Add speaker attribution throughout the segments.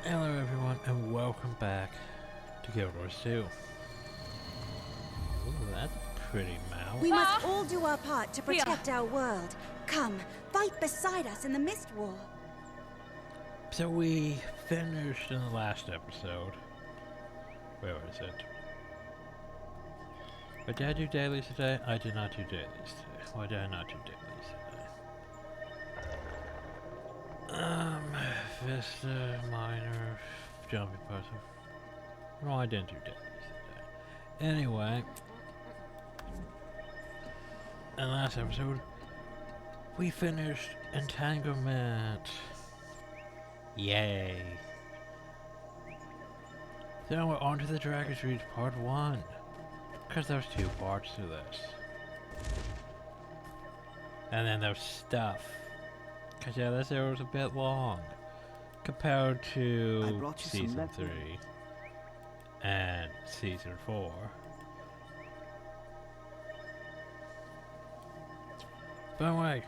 Speaker 1: Hello everyone and welcome back to Guild Wars 2. Ooh, that's a pretty mouse.
Speaker 2: We must all do our part to protect our world. Come, fight beside us in the Mist War.
Speaker 1: So we finished in the last episode. Where was it? But did I do dailies today? I did not do dailies today. Why did I not do dailies today? Vista, Minor, Jumping Puzzle. No, I didn't do dailies today. Anyway, in the last episode, we finished Entanglement. Yay. Then we're on to the Dragon's Reach Part 1. Because there's 2 parts to this. And then there's stuff. Because yeah, this area was a bit long. Compared to Season 3. And Season 4. By the way,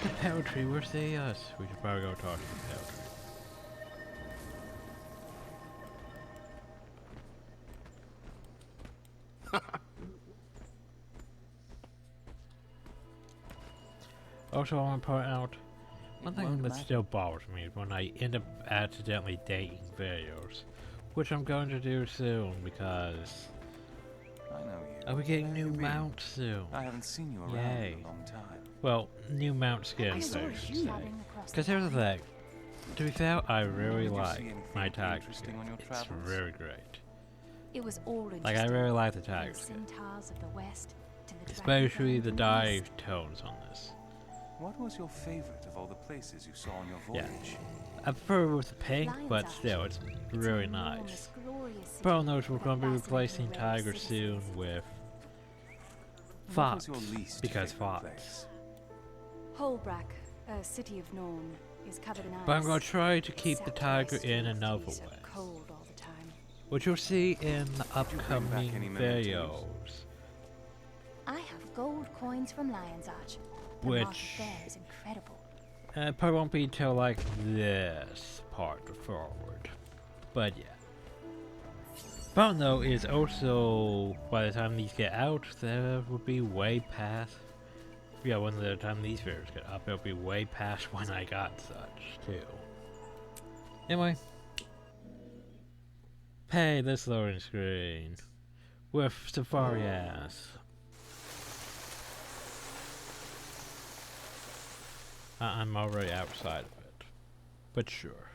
Speaker 1: the Power Tree will see us. We should probably go talk to the Power Tree. Also, I want to point out one thing that still bothers me is when I end up accidentally dating videos, which I'm going to do soon because
Speaker 3: I know you.
Speaker 1: I'll be getting new mounts soon.
Speaker 3: I haven't seen you around
Speaker 1: Yay.
Speaker 3: in a long time.
Speaker 1: Well, new mount skins, I should say. Because here's the thing. To be fair, I really like my tiger skin. It's really great.
Speaker 4: It was all
Speaker 1: like, I really like the tiger skin. Especially the dye tones on this.
Speaker 3: What was your favorite of all the places you saw on your voyage?
Speaker 1: I prefer it with the pink, but still, it's really nice. Problem though is we're going to be replacing Tiger soon with Fox, because Fox.
Speaker 4: Holbrack, a city of Norn, is covered in ice.
Speaker 1: But I'm going to try to keep the Tiger in another way, which you'll see in the upcoming videos.
Speaker 4: I have gold coins from Lion's Arch.
Speaker 1: Which
Speaker 4: is incredible.
Speaker 1: Probably won't be until like this part forward, but yeah. Problem though is also by the time these get out, there will be way past. Yeah, when the time these videos get up, it'll be way past when I got such too. Anyway, hey, this loading screen with Safari ass. I'm already outside of it, but sure.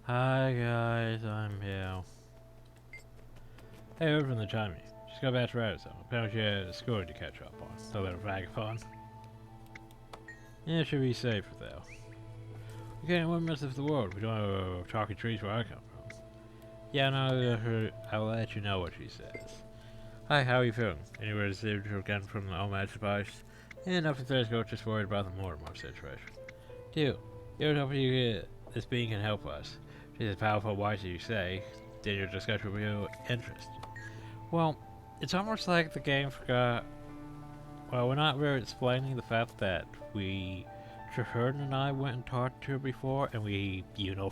Speaker 1: Hi guys, I'm here. Hey, over in the chimney. Just go back to Redstone. Apparently you had a score to catch up on. So little vagabond. Yeah, it should be safe though. We can't win most of the world. We don't have talking trees where I come from. Yeah, no, I'll let you know what she says. Hi, how are you feeling? Anywhere received again from the OMAD device? Yeah, nothing serious, go, just worried about the Mortimer situation. Dude, here's hoping you get this being can help us. She's as powerful wise as you say. Did your discussion with your interest? Well, it's almost like the game forgot. Well, we're not really explaining the fact that Charr and I went and talked to her before, and we,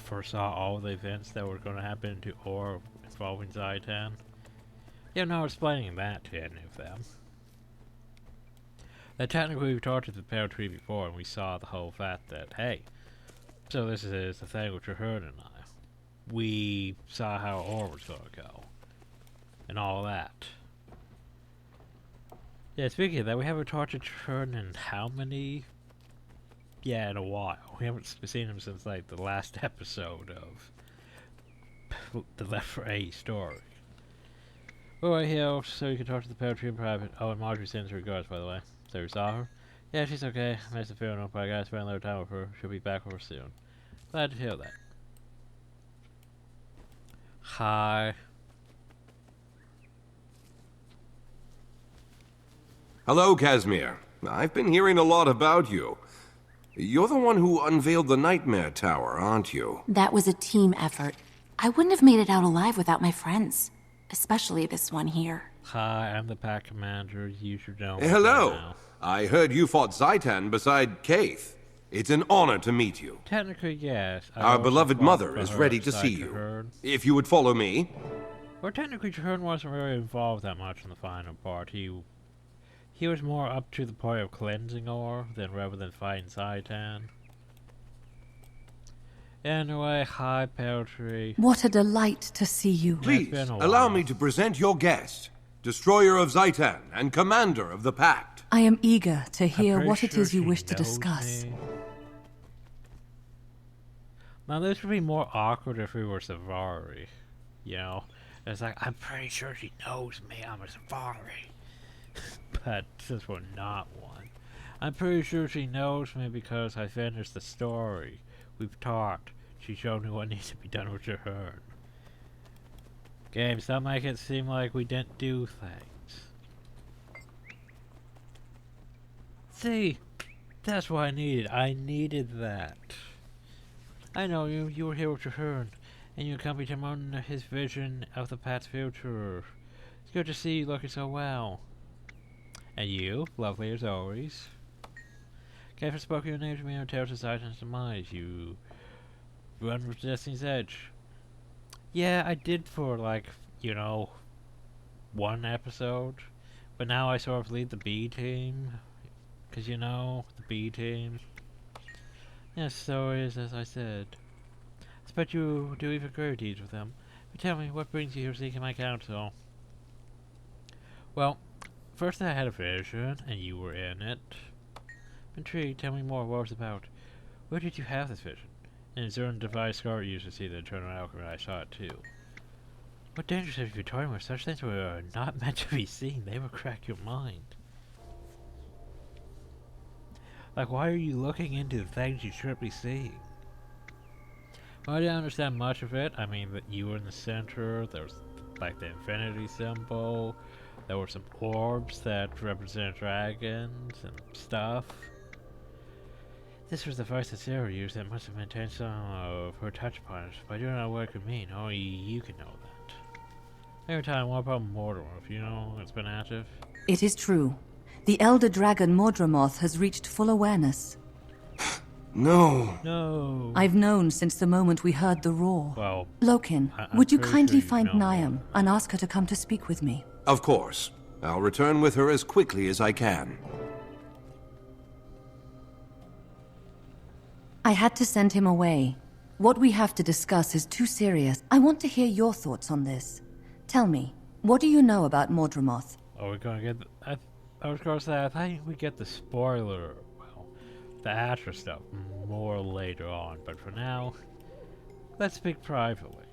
Speaker 1: foresaw all the events that were going to happen to or involving Zaitan. Yeah, no, explaining that to any of them. That technically we've talked to the Power Tree before, and we saw the whole fact that, hey, so this is the thing with Charr and I. We saw how Ore was going to go, and all that. Yeah, speaking of that, we haven't talked to Charr in how many? Yeah, in a while. We haven't seen him since, like, the last episode of the Left 4 8 story. Alright, here, so you can talk to the Power Tree in private. Oh, and Marjorie sends her regards, by the way. So you saw her? Yeah, she's okay. Nice to feel enough, but I gotta spend a little time with her. She'll be back over soon. Glad to hear that. Hi.
Speaker 5: Hello, Casimir. I've been hearing a lot about you. You're the one who unveiled the Nightmare Tower, aren't you?
Speaker 6: That was a team effort. I wouldn't have made it out alive without my friends. Especially this one here.
Speaker 1: Hi, I'm the pack commander. You should know.
Speaker 5: Hello. I heard you fought Zaitan beside Kaith. It's an honor to meet you.
Speaker 1: Technically, yes. I
Speaker 5: Our
Speaker 1: also
Speaker 5: beloved
Speaker 1: fought
Speaker 5: mother
Speaker 1: for
Speaker 5: is
Speaker 1: her
Speaker 5: ready to
Speaker 1: side
Speaker 5: see you.
Speaker 1: Chahern.
Speaker 5: If you would follow me.
Speaker 1: Well, technically, Chahern wasn't really involved that much in the final part. He was more up to the point of cleansing ore rather than fighting Zaitan. Anyway, hi, Peltry.
Speaker 7: What a delight to see you.
Speaker 5: Please,
Speaker 1: been a
Speaker 5: allow
Speaker 1: while.
Speaker 5: me to present your guest, Destroyer of Zaitan and Commander of the Pact.
Speaker 7: I am eager to
Speaker 1: I'm
Speaker 7: hear
Speaker 1: pretty
Speaker 7: what it
Speaker 1: sure
Speaker 7: is you
Speaker 1: she
Speaker 7: wish to
Speaker 1: knows
Speaker 7: discuss.
Speaker 1: me. Now, this would be more awkward if we were Savari. You know? It's like, I'm pretty sure she knows me, I'm a Savari. But since we're not one, I'm pretty sure she knows me because I finished the story. We've talked. She showed me what needs to be done with Chahern. Game, stop making it seem like we didn't do things. See, that's what I needed. I needed that. I know you were here with Chahern, and you accompanied him on his vision of the past future. It's good to see you looking so well. And you, lovely as always. Kefir spoke your name to me on Terror Society's demise. You run with Destiny's Edge. Yeah, I did for like, you know, one episode. But now I sort of lead the B team. Cause you know, the B team. Yes, so it is as I said. I expect you do even greater deeds with them. But tell me, what brings you here seeking my counsel? Well, first I had a vision, and you were in it. I'm intrigued, tell me more what it was about. Where did you have this vision? And is there a device Scar used to see the eternal alchemy? I saw it too. What dangers have you been toying with? Such things were not meant to be seen. They will crack your mind. Like, why are you looking into the things you shouldn't be seeing? Well, I didn't understand much of it. I mean, that you were in the center. There was, like, the infinity symbol. There were some orbs that represent dragons and stuff. This was the voice that Sarah used that must have maintained some of her touch points, but I do not know what it could mean. Only you can know that. Every time, what about Mordor? You know, it's been active.
Speaker 7: It is true. The elder dragon Mordramoth has reached full awareness.
Speaker 5: No.
Speaker 1: No.
Speaker 7: I've known since the moment we heard the roar.
Speaker 1: Well,
Speaker 7: Loken,
Speaker 1: I'm
Speaker 7: would you
Speaker 1: pretty
Speaker 7: kindly
Speaker 1: sure you
Speaker 7: find
Speaker 1: know
Speaker 7: Niam and ask her to come to speak with me?
Speaker 5: Of course. I'll return with her as quickly as I can.
Speaker 7: I had to send him away. What we have to discuss is too serious. I want to hear your thoughts on this. Tell me, what do you know about Mordramoth?
Speaker 1: are we gonna get? I was gonna say I think we get the spoiler, well, the Asher stuff more later on. But for now, let's speak privately.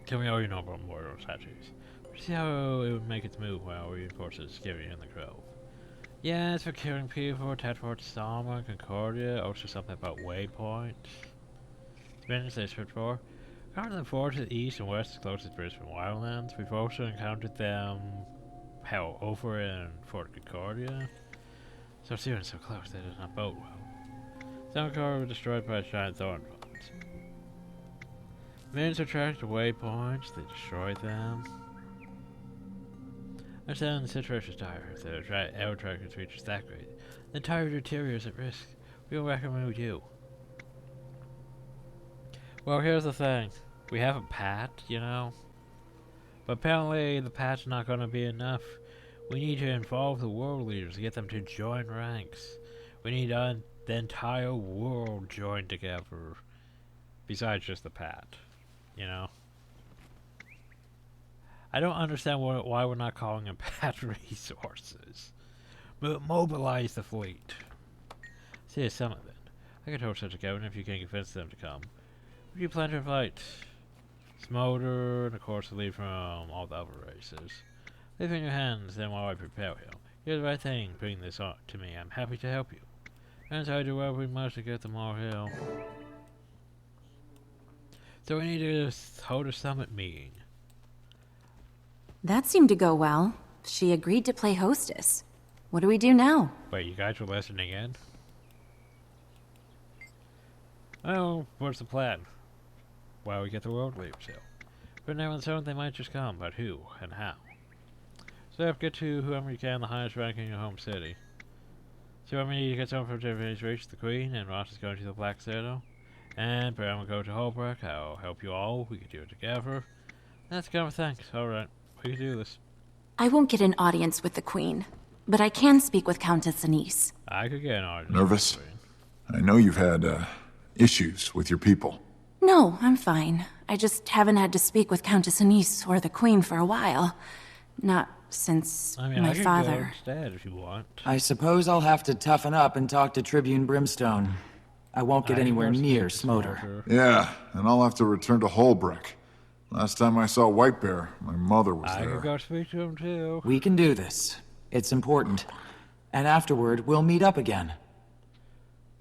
Speaker 1: Tell me all you know about Mordor statues. See how it would make its move while reinforces Skivvy in the Grove. Yeah, it's for killing people, attached towards Sama, Concordia, also something about waypoints. It's been they search for. Currently, the forward to the east and west is closest bridge from Wildlands. We've also encountered them, hell, over in Fort Concordia. So seeing so close, that does not bode well. Some Concordia were destroyed by giant thorn bones. Minions are tracked to waypoints, they destroy them. I understand the situation is dire. If the air trackers reaches that great, the entire interior is at risk. We will recommend you. Well, here's the thing. We have a pat, you know? But apparently the pat's not going to be enough. We need to involve the world leaders to get them to join ranks. We need the entire world joined together. Besides just the pat, you know? I don't understand why we're not calling them pat resources. Mobilize the fleet. See a summit then. I could hold such a gathering if you can convince them to come. Would you plan to invite Smolder and of course the lead from all the other races? Leave it in your hands then while I prepare him. You're the right thing, bring this on to me. I'm happy to help you. And I do whatever we must to get them all here. So we need to hold a summit meeting.
Speaker 6: That seemed to go well. She agreed to play hostess. What do we do now?
Speaker 1: Wait, you guys were listening in? Well, what's the plan? Well, we get the world leaders here. But now on its own, they might just come, but who and how? So get to whoever you can, the highest rank in your home city. So we need to get someone from Japanese reach the Queen, and Ross is going to the Black Citadel. And Bram will go to Holbrook. I'll help you all. We can do it together. That's kind of thanks. Alright, we can do this.
Speaker 6: I won't get an audience with the Queen, but I can speak with Countess Anise.
Speaker 1: I could get an audience.
Speaker 8: Nervous? I know you've had, issues with your people.
Speaker 6: No, I'm fine. I just haven't had to speak with Countess Anise or the Queen for a while. Not since
Speaker 1: I mean,
Speaker 6: my
Speaker 1: I could
Speaker 6: father.
Speaker 1: go instead if you want.
Speaker 9: I suppose I'll have to toughen up and talk to Tribune Brimstone. I won't get anywhere near Smoter.
Speaker 8: Yeah, and I'll have to return to Holbrook. Last time I saw White Bear, my mother was
Speaker 1: I
Speaker 8: there.
Speaker 1: could go speak to him too.
Speaker 9: We can do this. It's important. And afterward, we'll meet up again.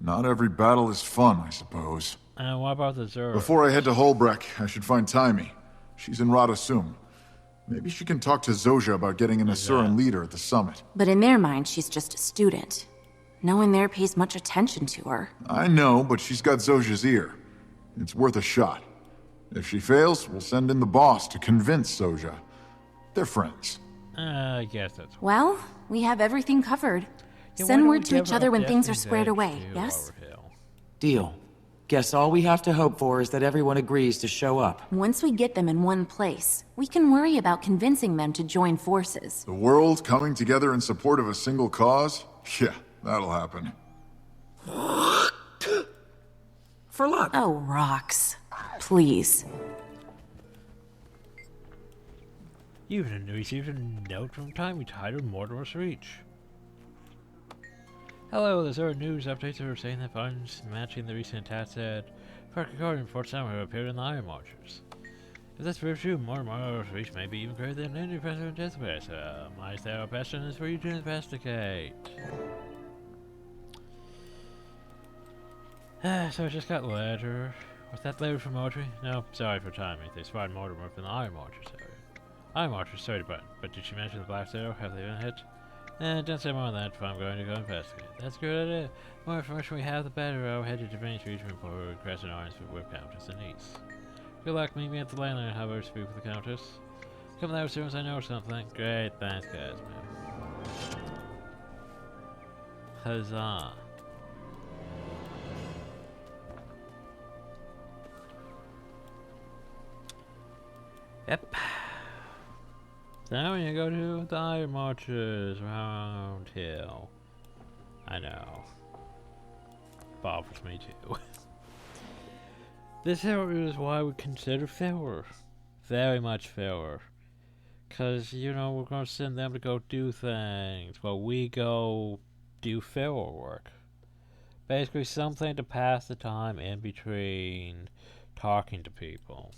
Speaker 8: Not every battle is fun, I suppose.
Speaker 1: And what about the Zerg?
Speaker 8: Before I head to Holbrook, I should find Taimi. She's in Radasum. Maybe she can talk to Zojja about getting an Asuran leader at the summit.
Speaker 6: But in their mind, she's just a student. No one there pays much attention to her.
Speaker 8: I know, but she's got Zojja's ear. It's worth a shot. If she fails, we'll send in the boss to convince Zojja. They're friends.
Speaker 1: I guess that's...
Speaker 6: Well, we have everything covered.
Speaker 1: Yeah, why
Speaker 6: Send
Speaker 1: don't
Speaker 6: word
Speaker 1: we
Speaker 6: to
Speaker 1: give
Speaker 6: each
Speaker 1: her
Speaker 6: other
Speaker 1: up
Speaker 6: when things are
Speaker 1: Destiny's
Speaker 6: squared
Speaker 1: Edge
Speaker 6: away,
Speaker 1: to
Speaker 6: yes?
Speaker 1: Overhill?
Speaker 9: Deal. Guess all we have to hope for is that everyone agrees to show up.
Speaker 6: Once we get them in one place, we can worry about convincing them to join forces.
Speaker 8: The world coming together in support of a single cause? Yeah, that'll happen.
Speaker 9: For luck.
Speaker 6: Oh, rocks. Please.
Speaker 1: You even received a note from time we tied with Mortimer's Reach. Hello, there's our news updates that are saying that funds matching the recent attacks at Park Accordion Fort Summer have appeared in the Iron Marchers. If that's true, Mortimer's Reach may be even greater than any professor anticipates. My thorough passion is for you to investigate. So I just got a letter. Was that letter from Audrey? No, sorry for timing. They spotted Mortimer from the Iron Marchers area. Iron Marchers, sorry, but did she mention the Black Citadel? Have they been hit? Don't say more on that, but I'm going to go investigate. That's a good idea. The more information we have, the better. I'll head to Japanese region for request an audience with Countess Anise. Good luck, meet me at the landing and have her speak with the Countess. Come there as soon as I know something. Great, thanks guys, man. Huzzah. Yep. So now we go to the Iron Marchers Round Hill. I know. Bothers me too. This area is why we consider filler. Very much filler. Cause, you know, we're gonna send them to go do things while we go do filler work. Basically something to pass the time in between talking to people.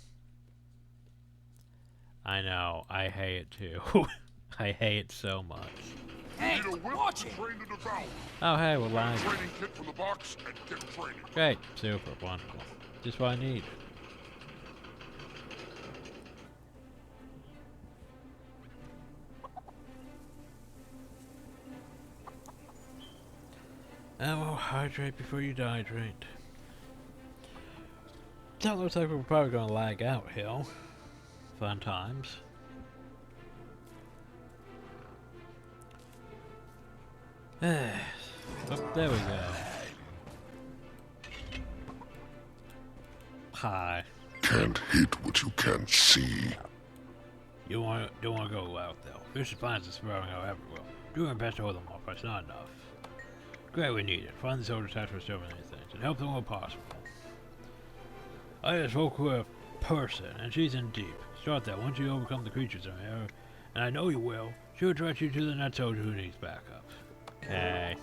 Speaker 1: I know, I hate it too. I hate it so much.
Speaker 10: Hey, watch it!
Speaker 1: Oh hey, we're live.
Speaker 10: Training kit from the box and get training.
Speaker 1: Great, super, wonderful. Just what I need. Oh, hydrate before you dihydrate. That looks like we're probably gonna lag out, Hill. Fun times. Oh, there we go. Hi.
Speaker 10: Can't hit what you can't see.
Speaker 1: You don't want to go out though. Fish finds are sprouting out everywhere. Doing our best to hold them off, but it's not enough. Great, we need it. Find the soldiers after for so many things, and help them where possible. I just spoke with a person, and she's in deep. Start that once you overcome the creatures in here, and I know you will. She'll direct you to the net soldier who needs backup. Okay.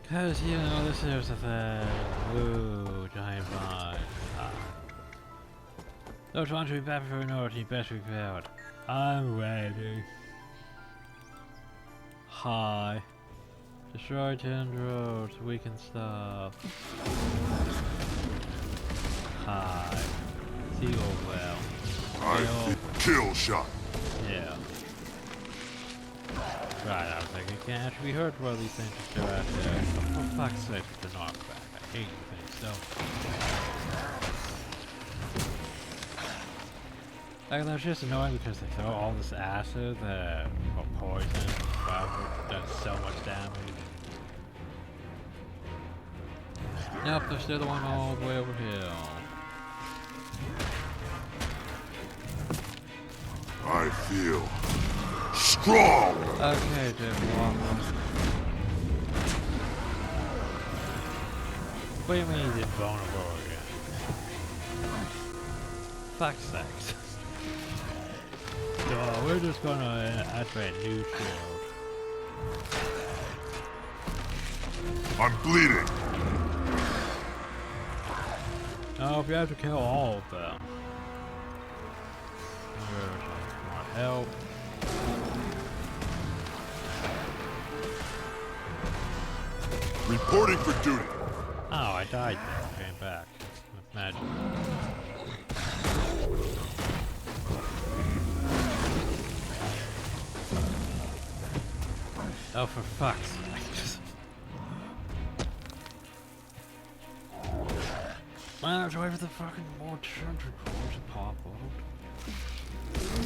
Speaker 1: Cause, you know, this is the thing. Ooh, giant vine. Those ones will be back for an order, you best be prepared. I'm ready. Hi. Destroy tendrils, weaken stuff. Hi. See you all well.
Speaker 10: I kill shot.
Speaker 1: Yeah. Right, I was like, it can't actually be hurt while these things are still out there. Oh, for fuck's sake, with the knockback. I hate you things so. Like, that's just annoying because they throw all this acid that, or poison. Wow, it does so much damage. Nope, there's still the one all the way over here.
Speaker 10: I feel strong.
Speaker 1: Okay, Jim, walk. What do you mean he's invulnerable again? Fuck's sakes. So we're just gonna activate a new shield.
Speaker 10: I'm bleeding.
Speaker 1: Oh, if you have to kill all of them. Want help?
Speaker 10: Reporting for duty.
Speaker 1: Oh, I died there. Came back. With magic. Oh, for fuck's sake. Man, I have to wait for the fucking more children to pop out.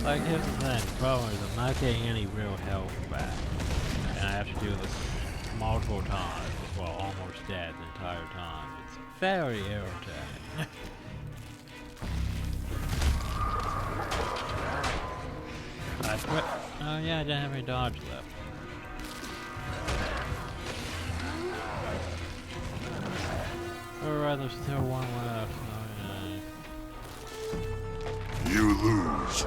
Speaker 1: Like, here's the thing. The problem is I'm not getting any real health back. And I have to do this multiple times. Well, almost dead the entire time. It's very irritating. I quit. Oh yeah, I didn't have any dodge left. Alright, there's still one left. Oh, yeah.
Speaker 10: You lose.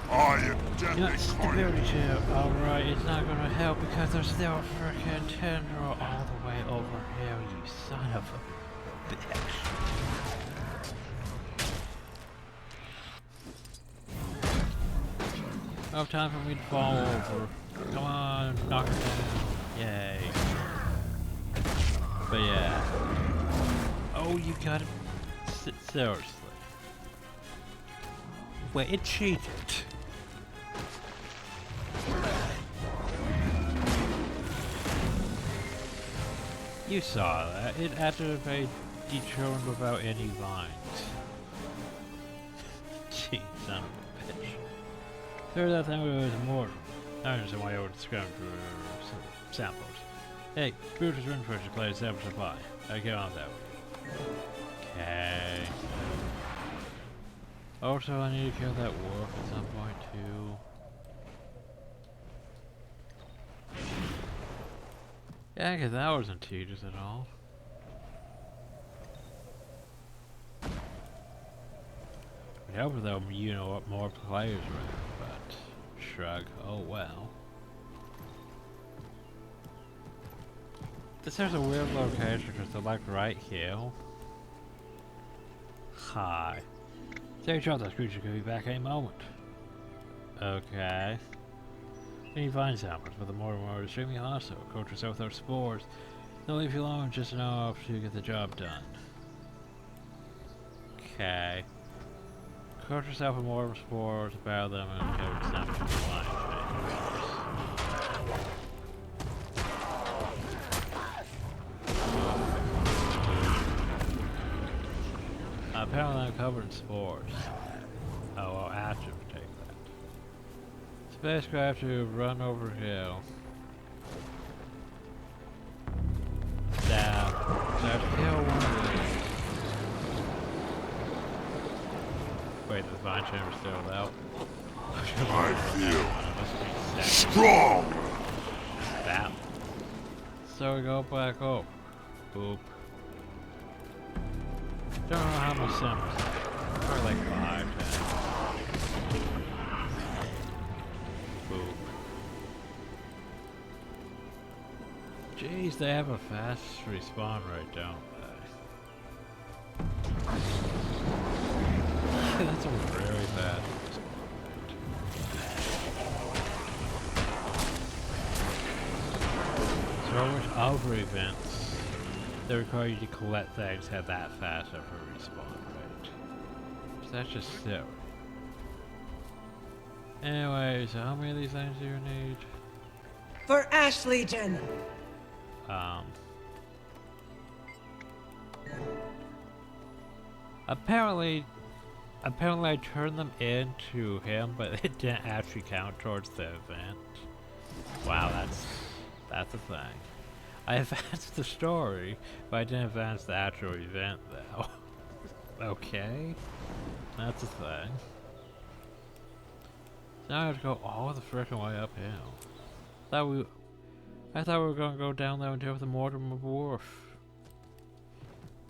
Speaker 10: I am death incarnate.
Speaker 1: Stability chip. Alright, it's not gonna help because there's still a freaking tendril all the way over here, you son of a bitch. Oh, time for me to fall over. Come on, knock it down. Yay. But yeah. Oh, you got it. Seriously. Wait, it cheated. You saw that. It activated Determined without any vines. Gee, son of a bitch. Turns out that was immortal. I understand why I would describe for samples. Hey, Brutus Rinford should play a sample supply. I get on that way. Okay. Also, I need to kill that wolf at some point too. Yeah, because that wasn't tedious at all. I hope there'll be, you know, more players around, but shrug. Oh well. This is a weird location because they're like right here. Hi. Take sure that creature could be back any moment. Okay. Any vine samples with a more extremely hostile. Coat yourself with those spores. They'll leave you alone just enough to get the job done. Okay. Coat yourself with more spores, battle them, and kill them with vine. Apparently I'm covered in spores. Oh, I'll have to take that. So basically I have to run over here. Down. So I have to kill one of these. Wait, the vine chamber's still out.
Speaker 10: I feel strong.
Speaker 1: That. So we go back up. Boop. Don't know how much samples. Probably like 5, 10. Boop. Jeez, they have a fast respawn rate, don't they? That's a very fast respawn rate. So much other events that require you to collect things have that fast of a respawn rate. So that's just silly. Anyway, so how many of these things do you need?
Speaker 11: For Ash Legion!
Speaker 1: Apparently, Apparently I turned them into him, but it didn't actually count towards the event. Wow, that's a thing. I advanced the story, but I didn't advance the actual event though. Okay, that's a thing. Now I have to go all the frickin' way uphill. I thought we were gonna go down there and deal with the Mortimer Wharf.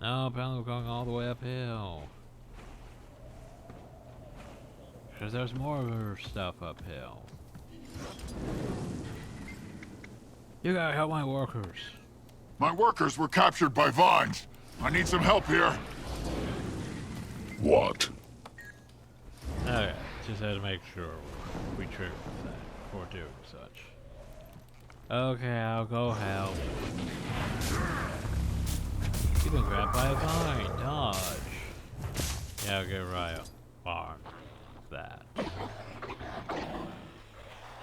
Speaker 1: No, apparently we're going all the way uphill. Because there's more stuff uphill. You gotta help my workers.
Speaker 10: My workers were captured by vines. I need some help here. What?
Speaker 1: Okay, just had to make sure we triggered that before doing such. Okay, I'll go help. You've been grabbed by a vine. Dodge. Yeah, I'll get right on that.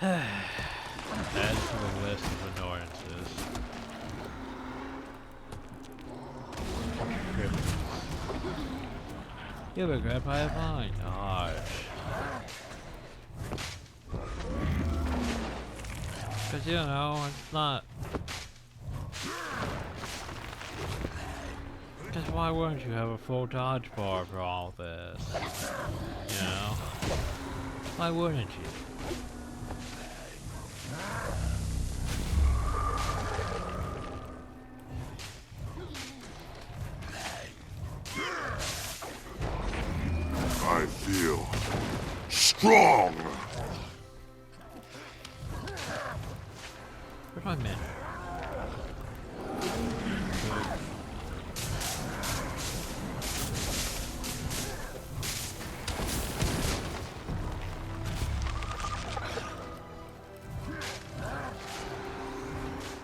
Speaker 1: Add to the list of annoyances. You've been grabbed by a vine. Dodge. Because, you know, it's not... Because why wouldn't you have a full dodge bar for all this? You know? Why wouldn't you?
Speaker 10: I feel strong.
Speaker 1: Where's my men?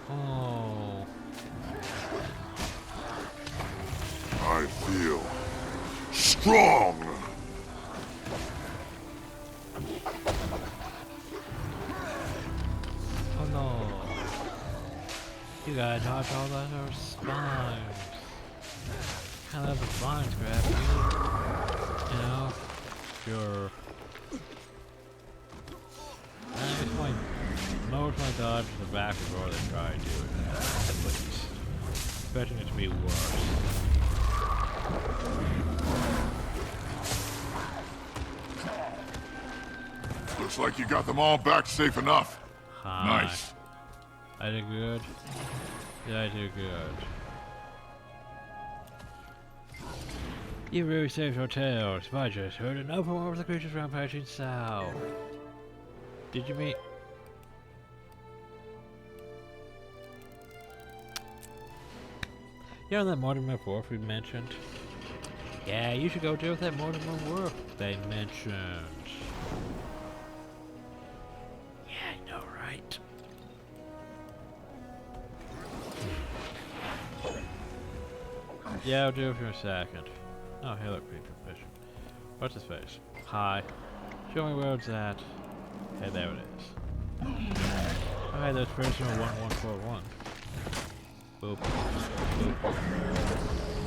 Speaker 1: Oh.
Speaker 10: I feel strong.
Speaker 1: Oh no. You gotta dodge all those spines. Can't let the spines grab you. You know? Sure. Most my dodge to the back before they try to do it. At least. Expecting it to be worse.
Speaker 10: Looks like you got them all back safe enough.
Speaker 1: Hi.
Speaker 10: Nice.
Speaker 1: I did good. Did I do good? You really saved our tails. I just heard enough more of the creatures rampaging south. Did you meet? You know that Mortimer Wharf we mentioned? Yeah, you should go deal with that Mortimer Wharf they mentioned. Yeah, I know, right? Yeah, I'll do it for a second. Oh, hey, look, creature fish. What's his face? Hi. Show me where it's at. Hey, there it is. Oh, hey, that's personal 1141. Boop. Boop.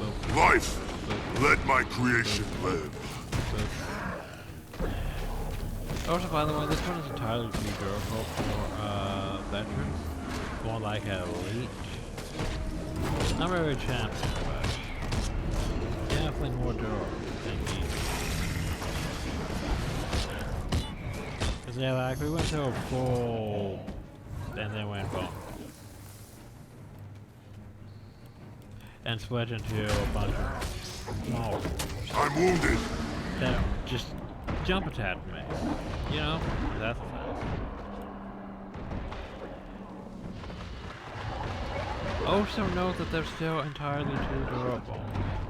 Speaker 1: Boop.
Speaker 10: Life!
Speaker 1: Boop.
Speaker 10: Let my creation live.
Speaker 1: Boop. Also, by the way, this one is entirely too durable for veterans. More like an elite. Not very champion, but definitely more durable than me. Cause yeah, like we went to a full, and then went boom. And split into a bunch of small
Speaker 10: I'm wounded.
Speaker 1: that just jump attack me. You know? That's a fact. Also note that they're still entirely too durable.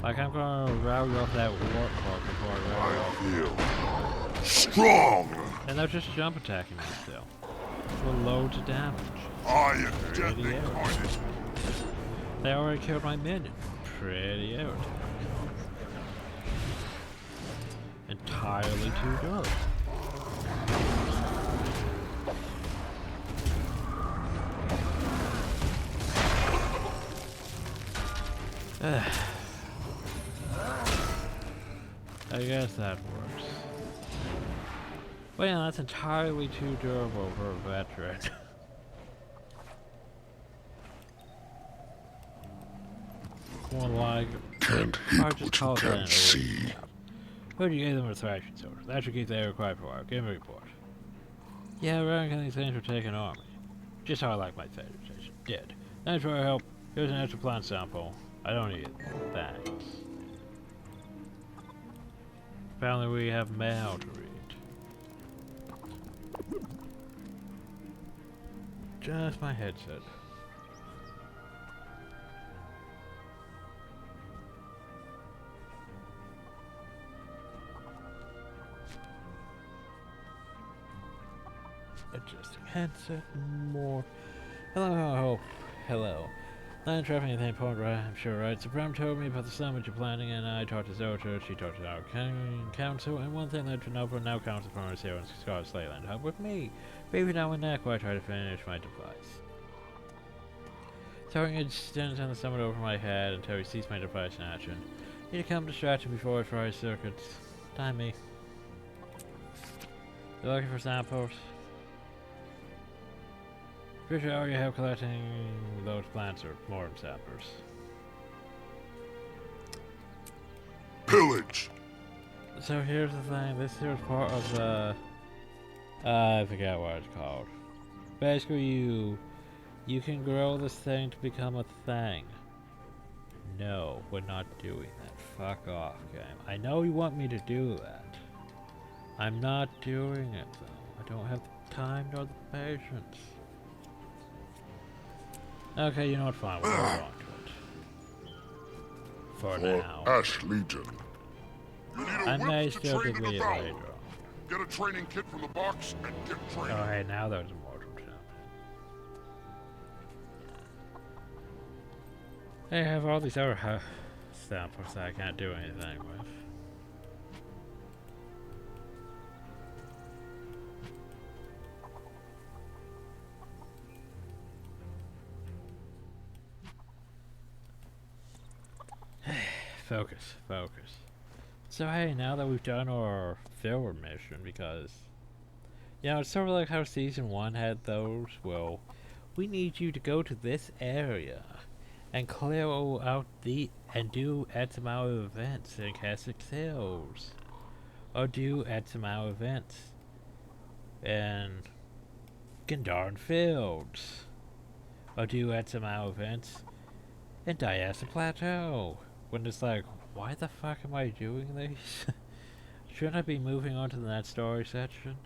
Speaker 1: Like I'm gonna rally off that warp bar before I rally off.
Speaker 10: I feel strong.
Speaker 1: And they're just jump attacking me still. For loads of damage.
Speaker 10: I am death
Speaker 1: Pretty
Speaker 10: incarnate.
Speaker 1: They already killed my minion. Pretty out. Entirely too durable. I guess that works. Well, yeah, that's entirely too durable for a veteran. More like...
Speaker 10: Can't hit what you can't see.
Speaker 1: Who do you give them a thrashing sword? That should keep the area quiet for a while. Give me a report. Yeah, I reckon these things will take an army. Just how I like my federal station. Dead. Thanks for your help. Here's an extra plant sample. I don't need it. Thanks. Apparently we have mail to read. Just my headset. Adjusting headset more. Hello. Hello. Not interrupting anything important, right? I'm sure, right? Supreme told me about the summit you're planning, and I talked to Zota, she talked to our council, and one thing led to another, now council partners here in Scarlet Slayland help with me. Baby down with neck while I try to finish my device. Throwing a distance on the summit over my head until he sees my device in action. Need to come distraction before I fry circuits. Time me. You looking for samples? Pretty sure you have collecting those plants or more samples.
Speaker 10: Pillage!
Speaker 1: So here's the thing, this here's part of the... I forget what it's called. Basically you can grow this thing to become a thing. No, we're not doing that. Fuck off, game. I know you want me to do that. I'm not doing it though. I don't have the time nor the patience. Okay, you know what, fine, we'll go on to it. For now.
Speaker 10: Ash Legion.
Speaker 1: I may still degree it later on.
Speaker 10: Get a training kit from the box and get training.
Speaker 1: Oh, hey, now there's a mortal jump. Hey, I have all these other samples that I can't do anything with. Focus. So hey, now that we've done our forward mission, because, you know, it's sort of like how Season 1 had those, well, we need you to go to this area and clear out and do X amount of events in Castle Hills. Or do X amount of events in Gendarn Fields. Or do X amount of events in Diasa Plateau. When it's like, why the fuck am I doing these? Shouldn't I be moving on to the next story section?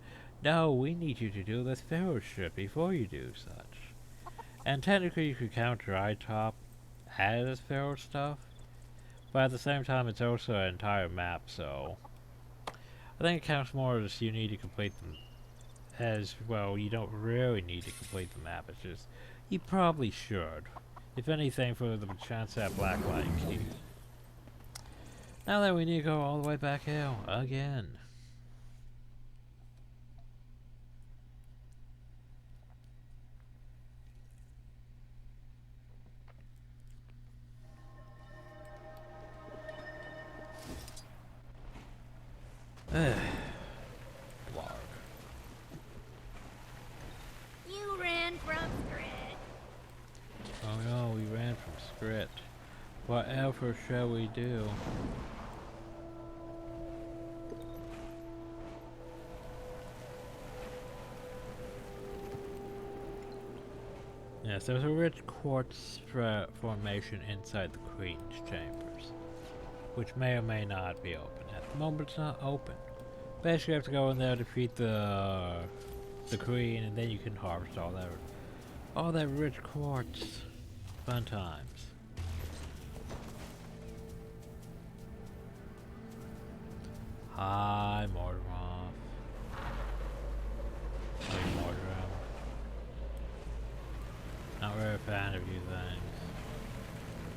Speaker 1: No, we need you to do this fellowship before you do such. And technically you could count Dry Top as feral stuff, but at the same time it's also an entire map, so I think it counts more as you need to complete them. As well, you don't really need to complete the map, it's just, you probably should. If anything, for the chance at Black Light Key. Now that we need to go all the way back here again. Blarg.
Speaker 12: You ran from Scrit.
Speaker 1: Oh no, we ran from Scrit. Whatever shall we do? Yes, there's a rich quartz formation inside the Queen's chambers, which may or may not be open. At the moment, it's not open. Basically, you have to go in there, defeat the Queen, and then you can harvest all that rich quartz. Fun times. Hi, Mortimer. Hey, Mortimer. Not really a fan of you things.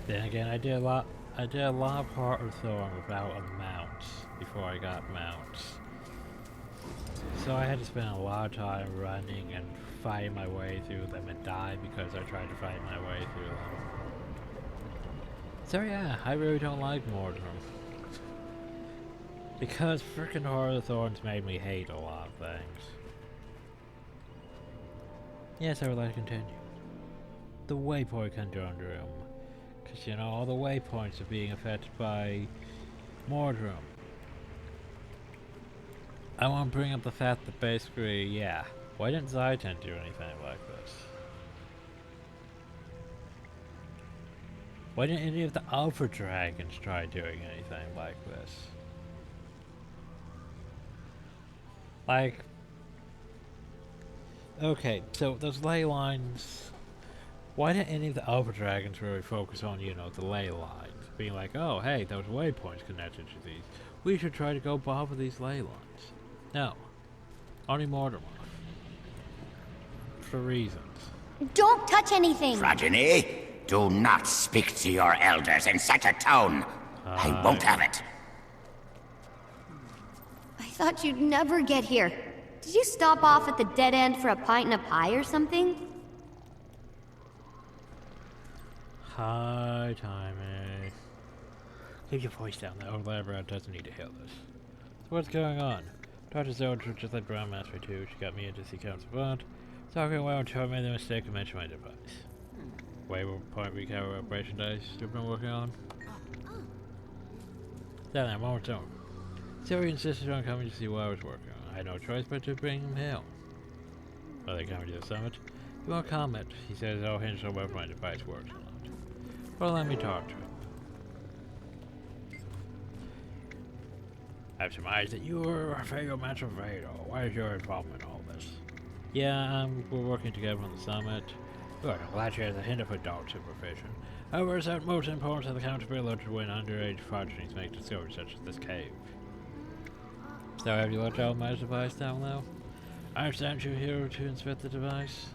Speaker 1: Then again, I did a lot of Heart of Thorn without a mount before I got mounts. So I had to spend a lot of time running and fighting my way through them and die because I tried to fight my way through them. So yeah, I really don't like Mortimer. Because frickin' Horror Thorns made me hate a lot of things. Yes, I would like to continue. The waypoint conundrum. Because, you know, all the waypoints are being affected by Mordrum. I want to bring up the fact that basically, yeah, why didn't Zyton do anything like this? Why didn't any of the Alpha Dragons try doing anything like this? Like, okay, so those ley lines, why didn't any of the Alpha Dragons really focus on, you know, the ley lines? Being like, oh, hey, those waypoints connected to these. We should try to go above these ley lines. No. Only Mortimer. For reasons.
Speaker 12: Don't touch anything!
Speaker 13: Progeny, do not speak to your elders in such a tone. I won't have it.
Speaker 12: I thought you'd never get here. Did you stop off at the dead end for a pint and a pie or something?
Speaker 1: Hi, Timmy. Keep your voice down. The old lab doesn't need to hear this. So what's going on? Dr. Zoldra just like Brown Master 2. She got me into see Council Bond. Talking away until I made the mistake of mentioning my device. Waypoint recovery operation dice you've been working on? Down there, moment zone. Siri insisted on coming to see what I was working on. I had no choice but to bring him here. Are they coming to the summit? He won't comment. He says it all hinges on whether my device works or not. Well, let me talk to him. I've surmised that you were Rafael Matravado. Why is your involvement in all this? Yeah, we're working together on the summit. Good, I'm glad you have a hint of adult supervision. However, it's of most importance that the accountability to win underage progenies make discoveries such as this cave. So have you looked at my device down low? I understand you're here to inspect the device.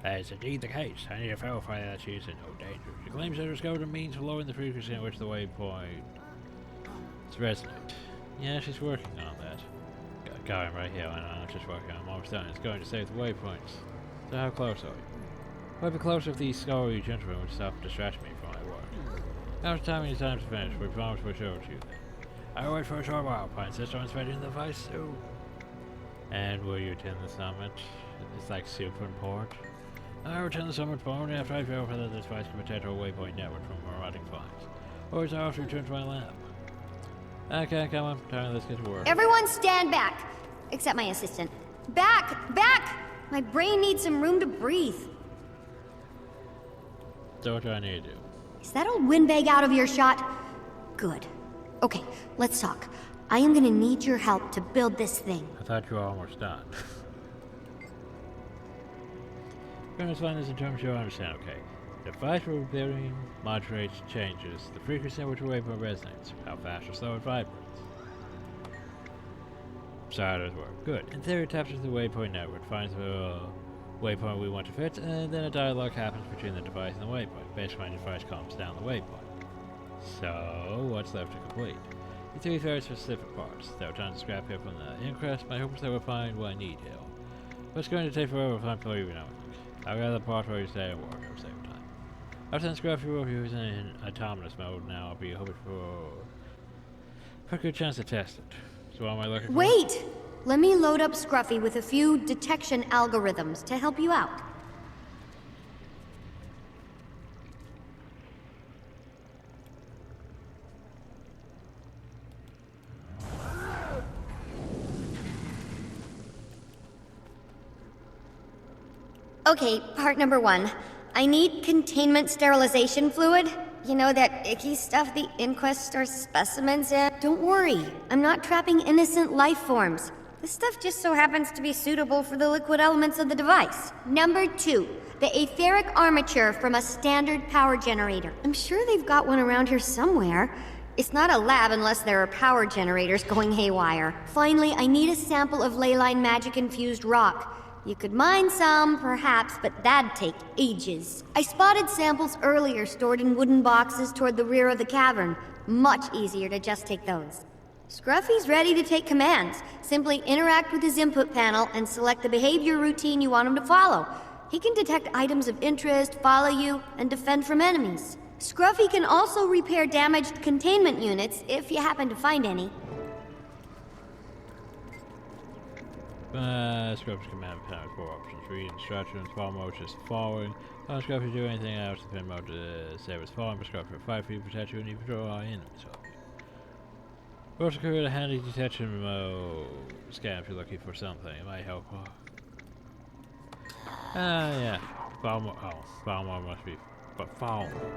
Speaker 1: That is indeed the case. I need to verify that she's in no danger. She claims to discovered a means of lowering the frequency at which the waypoint is resonant. Yeah, she's working on that. Got him right here. I'm just working on. I'm almost done. It's going to save the waypoints. So how close are you? I'll be closer if these scholarly gentlemen would stop distracting me from my work. How much time is time to finish? We promise we'll show it to you then. I'll wait for a short while. I insist on inspecting the device too. And will you attend the summit? It's like super important. I will attend the summit only after I verify that this device can protect our waypoint network from marauding finds. Or is I have to return to my lab. Okay, come on. Time let's get to work.
Speaker 12: Everyone stand back! Except my assistant. Back! Back! My brain needs some room to breathe.
Speaker 1: So what do I need to do?
Speaker 12: Is that old windbag out of your shot? Good. Okay, let's talk. I am gonna need your help to build this thing.
Speaker 1: I thought you were almost done. We're gonna find this in terms you'll understand, okay? The device we're building modulates changes the frequency at which a waypoint resonates, how fast or slow it vibrates. So how does it work? Good. In theory, it taps into the waypoint network, finds the waypoint we want to fit, and then a dialogue happens between the device and the waypoint. Basically, the device calms down the waypoint. So, what's left to complete? The three very specific parts. There are tons of scrap here from the inquest. My hope is that we'll find what I need here. But it's going to take forever if I'm for you know. I'll gather the part where you stay at work at the same time. I've sent scrap you over using in autonomous mode now. I'll be hoping for a good chance to test it. So what am I looking for?
Speaker 12: Wait! Let me load up Scruffy with a few detection algorithms to help you out. Okay, part number 1. I need containment sterilization fluid. You know, that icky stuff the inquest stores specimens in? Don't worry, I'm not trapping innocent life forms. This stuff just so happens to be suitable for the liquid elements of the device. Number 2, the etheric armature from a standard power generator. I'm sure they've got one around here somewhere. It's not a lab unless there are power generators going haywire. Finally, I need a sample of leyline magic-infused rock. You could mine some, perhaps, but that'd take ages. I spotted samples earlier stored in wooden boxes toward the rear of the cavern. Much easier to just take those. Scruffy's ready to take commands. Simply interact with his input panel and select the behavior routine you want him to follow. He can detect items of interest, follow you, and defend from enemies. Scruffy can also repair damaged containment units if you happen to find any.
Speaker 1: Scripture command has 4 options. Read instructions, fall mode just following. Not Scripture do anything else. The pin mode save as following, but Scripture fight for you, protect you, and even draw enemies off you. Also create a handy detection mode scan if you're looking for something. It might help. Yeah. Fall mode. Oh, fall mode must be. But fall mode.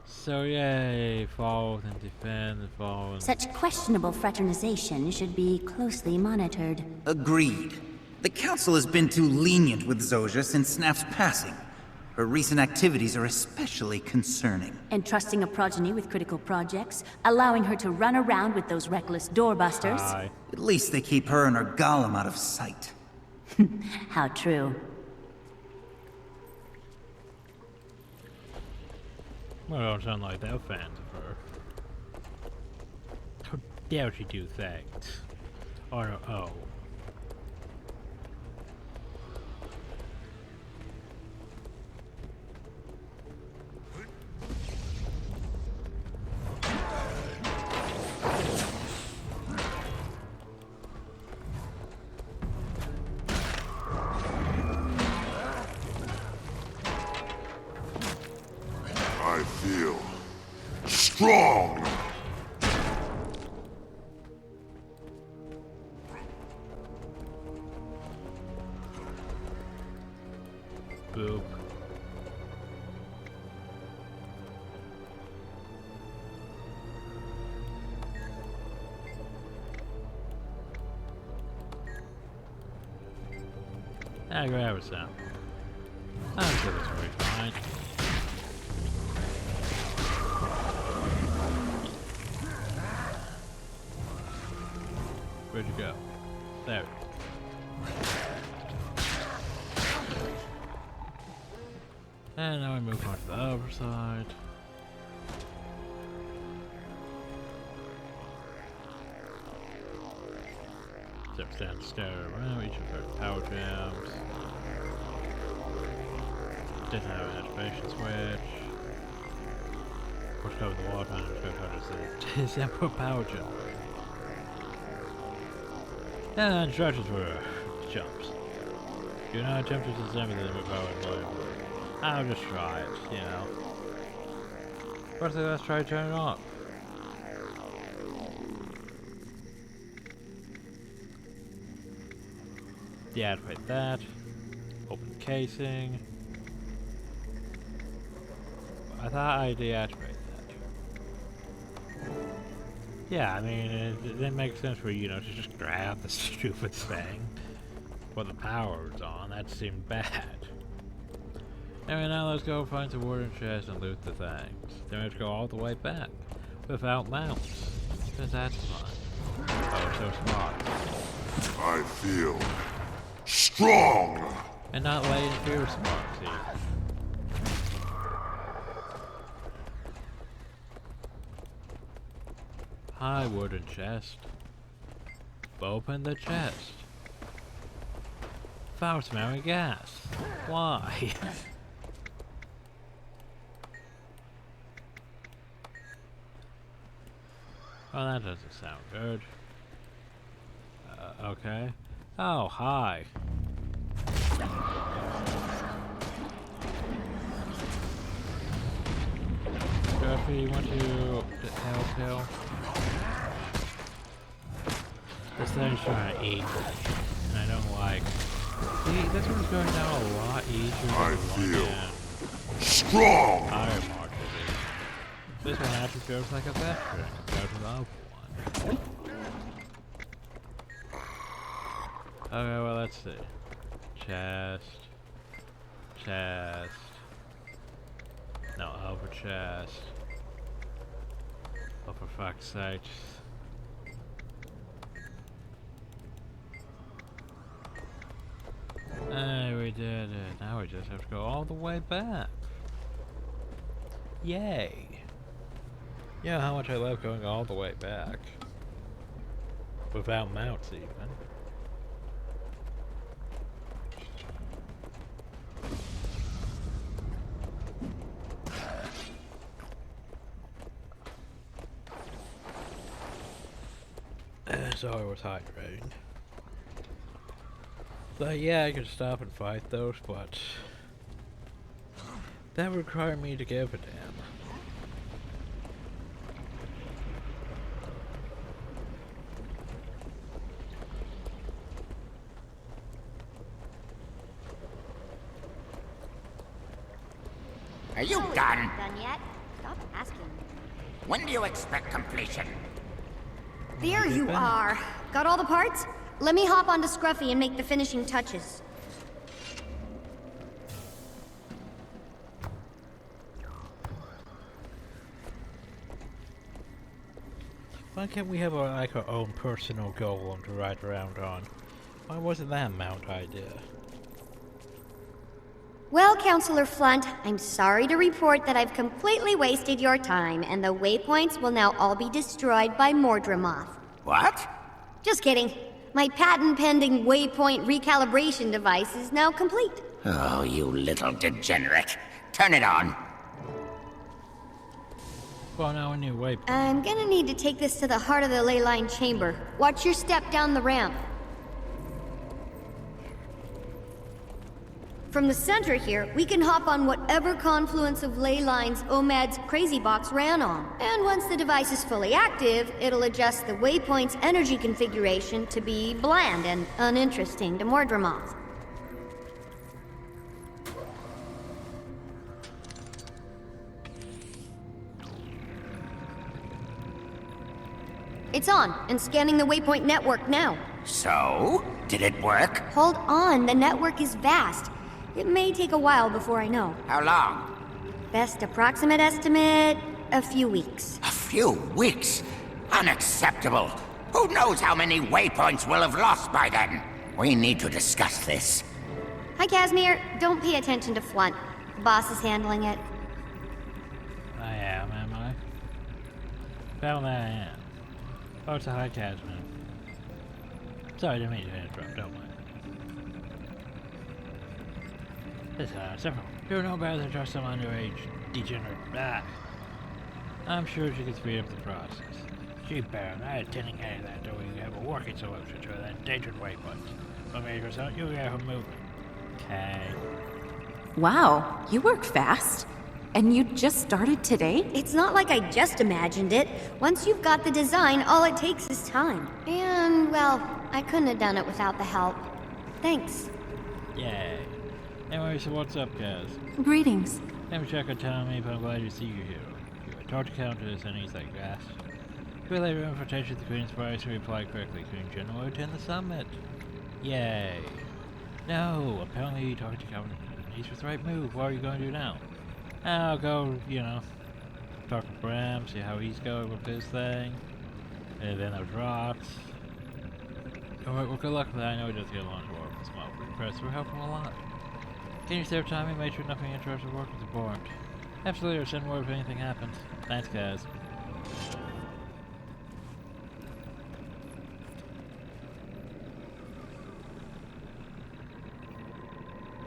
Speaker 1: So yay, fall and defend and fall and...
Speaker 14: Such questionable fraternization should be closely monitored.
Speaker 15: Agreed. The Council has been too lenient with Zojja since Snap's passing. Her recent activities are especially concerning.
Speaker 14: Entrusting a progeny with critical projects, allowing her to run around with those reckless doorbusters.
Speaker 15: At least they keep her and her golem out of sight.
Speaker 14: How true.
Speaker 1: Well, don't sound like they're fans of her. How dare she do things? Oh no, oh.
Speaker 10: I feel strong.
Speaker 1: Boop. I grab it some. I'm sure this will be fine. Where'd you go? There. And now we move on to the other side. Step stand, stare around, each of our power jams. Didn't have an activation switch. Push over the wall, trying to show how to disable power jump. And instructions for jumps. Do not attempt to disable them with power and low. I'll just try it, you know. First, let's try to turn it off. Deactivate that. Open casing. I thought I deactivated that. Yeah, I mean, it didn't make sense for you know, to just grab the stupid thing when the power was on. That seemed bad. Anyway, now let's go find some wooden chests and loot the things. Then we have to go all the way back without mounts. Because that's fun. Oh, so smart.
Speaker 10: I feel strong.
Speaker 1: And not laying fear sparks either. Hi, wooden chest. Open the chest. Foul smelling gas. Why? Oh, that doesn't sound good. Okay. Oh, hi. Jeffrey, you want to help Hill? This thing's trying to eat, and I don't like. See, this one's going down a lot easier.
Speaker 10: I feel strong.
Speaker 1: Iron mark it is. This one actually feels like a veteran compared to the other one. Okay, well, let's see. Chest. Chest. No, over chest. Oh, for fuck's sake. Hey, we did it. Now we just have to go all the way back. Yay. You know how much I love going all the way back. Without mounts, even. So I was hydrating. But yeah, I could stop and fight those, but that would require me to give a damn.
Speaker 13: Are you done?
Speaker 12: Done yet? Stop asking.
Speaker 13: When do you expect completion?
Speaker 12: There you are. Got all the parts? Let me hop onto Scruffy and make the finishing touches.
Speaker 1: Why can't we have like our own personal golem to ride around on? Why wasn't that a mount idea?
Speaker 12: Well, Counselor Flunt, I'm sorry to report that I've completely wasted your time, and the waypoints will now all be destroyed by Mordremoth.
Speaker 13: What?
Speaker 12: Just kidding. My patent-pending waypoint recalibration device is now complete.
Speaker 13: Oh, you little degenerate. Turn it on.
Speaker 1: Well, now a new waypoint.
Speaker 12: I'm gonna need to take this to the heart of the ley line chamber. Watch your step down the ramp. From the center here, we can hop on whatever confluence of ley lines OMAD's Crazy Box ran on. And once the device is fully active, it'll adjust the waypoint's energy configuration to be bland and uninteresting to Mordremoth. It's on, and scanning the waypoint network now.
Speaker 13: So? Did it work?
Speaker 12: Hold on, the network is vast. It may take a while before I know.
Speaker 13: How long?
Speaker 12: Best approximate estimate, a few weeks.
Speaker 13: A few weeks? Unacceptable. Who knows how many waypoints we'll have lost by then? We need to discuss this.
Speaker 12: Hi, Casimir. Don't pay attention to Flunt. The boss is handling it.
Speaker 1: I am I? Apparently I am. Oh, it's a high Casimir. Sorry, I didn't mean to interrupt, don't mind. This several. You know better than just some underage degenerate. I'm sure she could speed up the process. Gee, Baron, I attending any of that doing you have a working solution to that endangered waypoint. But make yourself, you get her moving. Okay.
Speaker 6: Wow, you work fast. And you just started today?
Speaker 12: It's not like I just imagined it. Once you've got the design, all it takes is time. And, well, I couldn't have done it without the help. Thanks.
Speaker 1: Yay. Anyway, so what's up, guys?
Speaker 6: Greetings.
Speaker 1: Never check on telling me, but I'm glad to see you here. You talk to Countess and he's like, grass. Relay your invitation to the Queen's Prize and reply quickly. Queen General attend the summit. Yay. No, apparently you talked to Countess. He's with the right move. What are you going to do now? I'll go, you know, talk to Bram, see how he's going with his thing. And then there's rocks. Alright, well, good luck with that. I know he does get a lot of work with this model. Impressed, we're helping a lot. Can you save time and make sure nothing interesting work is important? Absolutely, or send word if anything happens. Thanks, guys.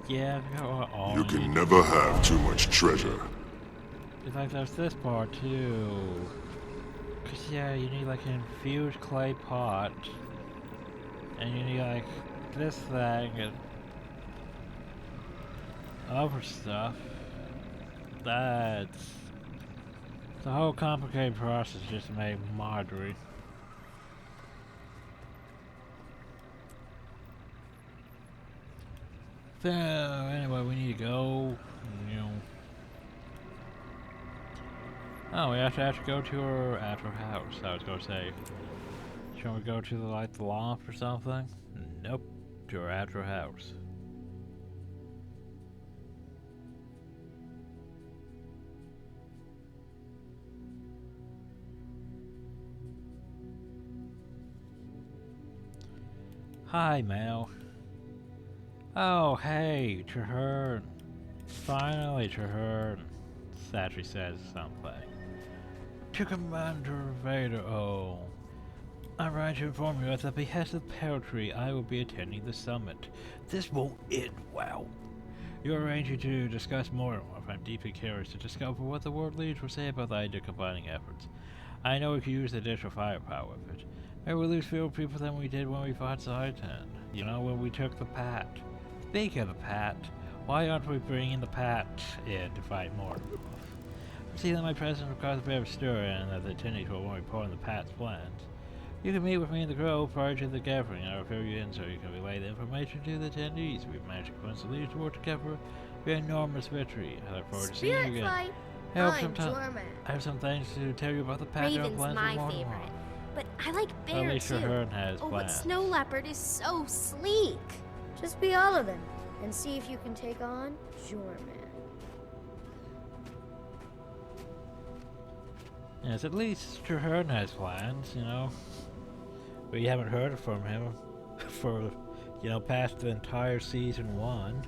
Speaker 1: Yeah, all
Speaker 10: You can never have too much treasure.
Speaker 1: In fact, there's this part too. Cause yeah, you need like an infused clay pot, and you need like this thing and other stuff. That's the whole complicated process just to make Marjorie. So anyway, we need to go. You know. Oh, we have to go to her at her house. I was gonna say, shall we go to the loft or something? Nope, to her at her house. Hi, Mel. Oh, hey, Traherne. Finally, Traherne. Satri says something. To Commander Vader, oh. I'm right to inform you, at the behest of Peltry, I will be attending the summit. This won't end well. You're arranging to discuss more. I'm deeply curious to discover what the world leaders will say about the idea of combining efforts. I know we could use additional firepower with it. Maybe we'll lose fewer people than we did when we fought Zartan. You know, when we took the Pat. Speaking of the Pat, why aren't we bringing the Pat in to fight more? See that my presence will cause a bit of a stir and that the attendees will more important the Pat's plans. You can meet with me in the grove prior to the gathering. I'll fill you in so you can relay the information to the attendees. We've managed to coincidentally to work together for an enormous victory. I look forward to seeing you again.
Speaker 16: Fight.
Speaker 1: I have some things to tell you about the Pat
Speaker 16: Raven's
Speaker 1: plans
Speaker 16: my
Speaker 1: for
Speaker 16: favorite, but I like
Speaker 1: At
Speaker 16: Bear
Speaker 1: least
Speaker 16: too.
Speaker 1: Charr has
Speaker 16: But
Speaker 1: plans.
Speaker 16: Snow Leopard is so sleek. Just be all of them and see if you can take on Jorman.
Speaker 1: Yes, at least Charr has plans, you know. We haven't heard from him for, you know, past the entire season 1.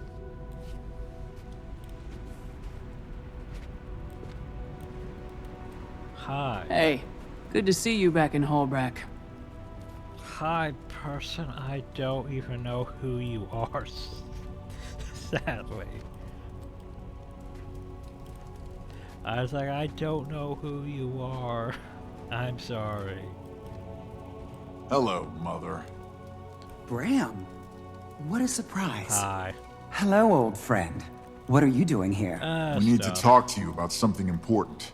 Speaker 1: Hi.
Speaker 17: Hey, good to see you back in Holbrack.
Speaker 1: Hi, person. I don't even know who you are, sadly. I was like, I don't know who you are. I'm sorry.
Speaker 8: Hello, Mother.
Speaker 15: Bram, what a surprise.
Speaker 1: Hi.
Speaker 15: Hello, old friend. What are you doing here?
Speaker 8: We need to talk to you about something important.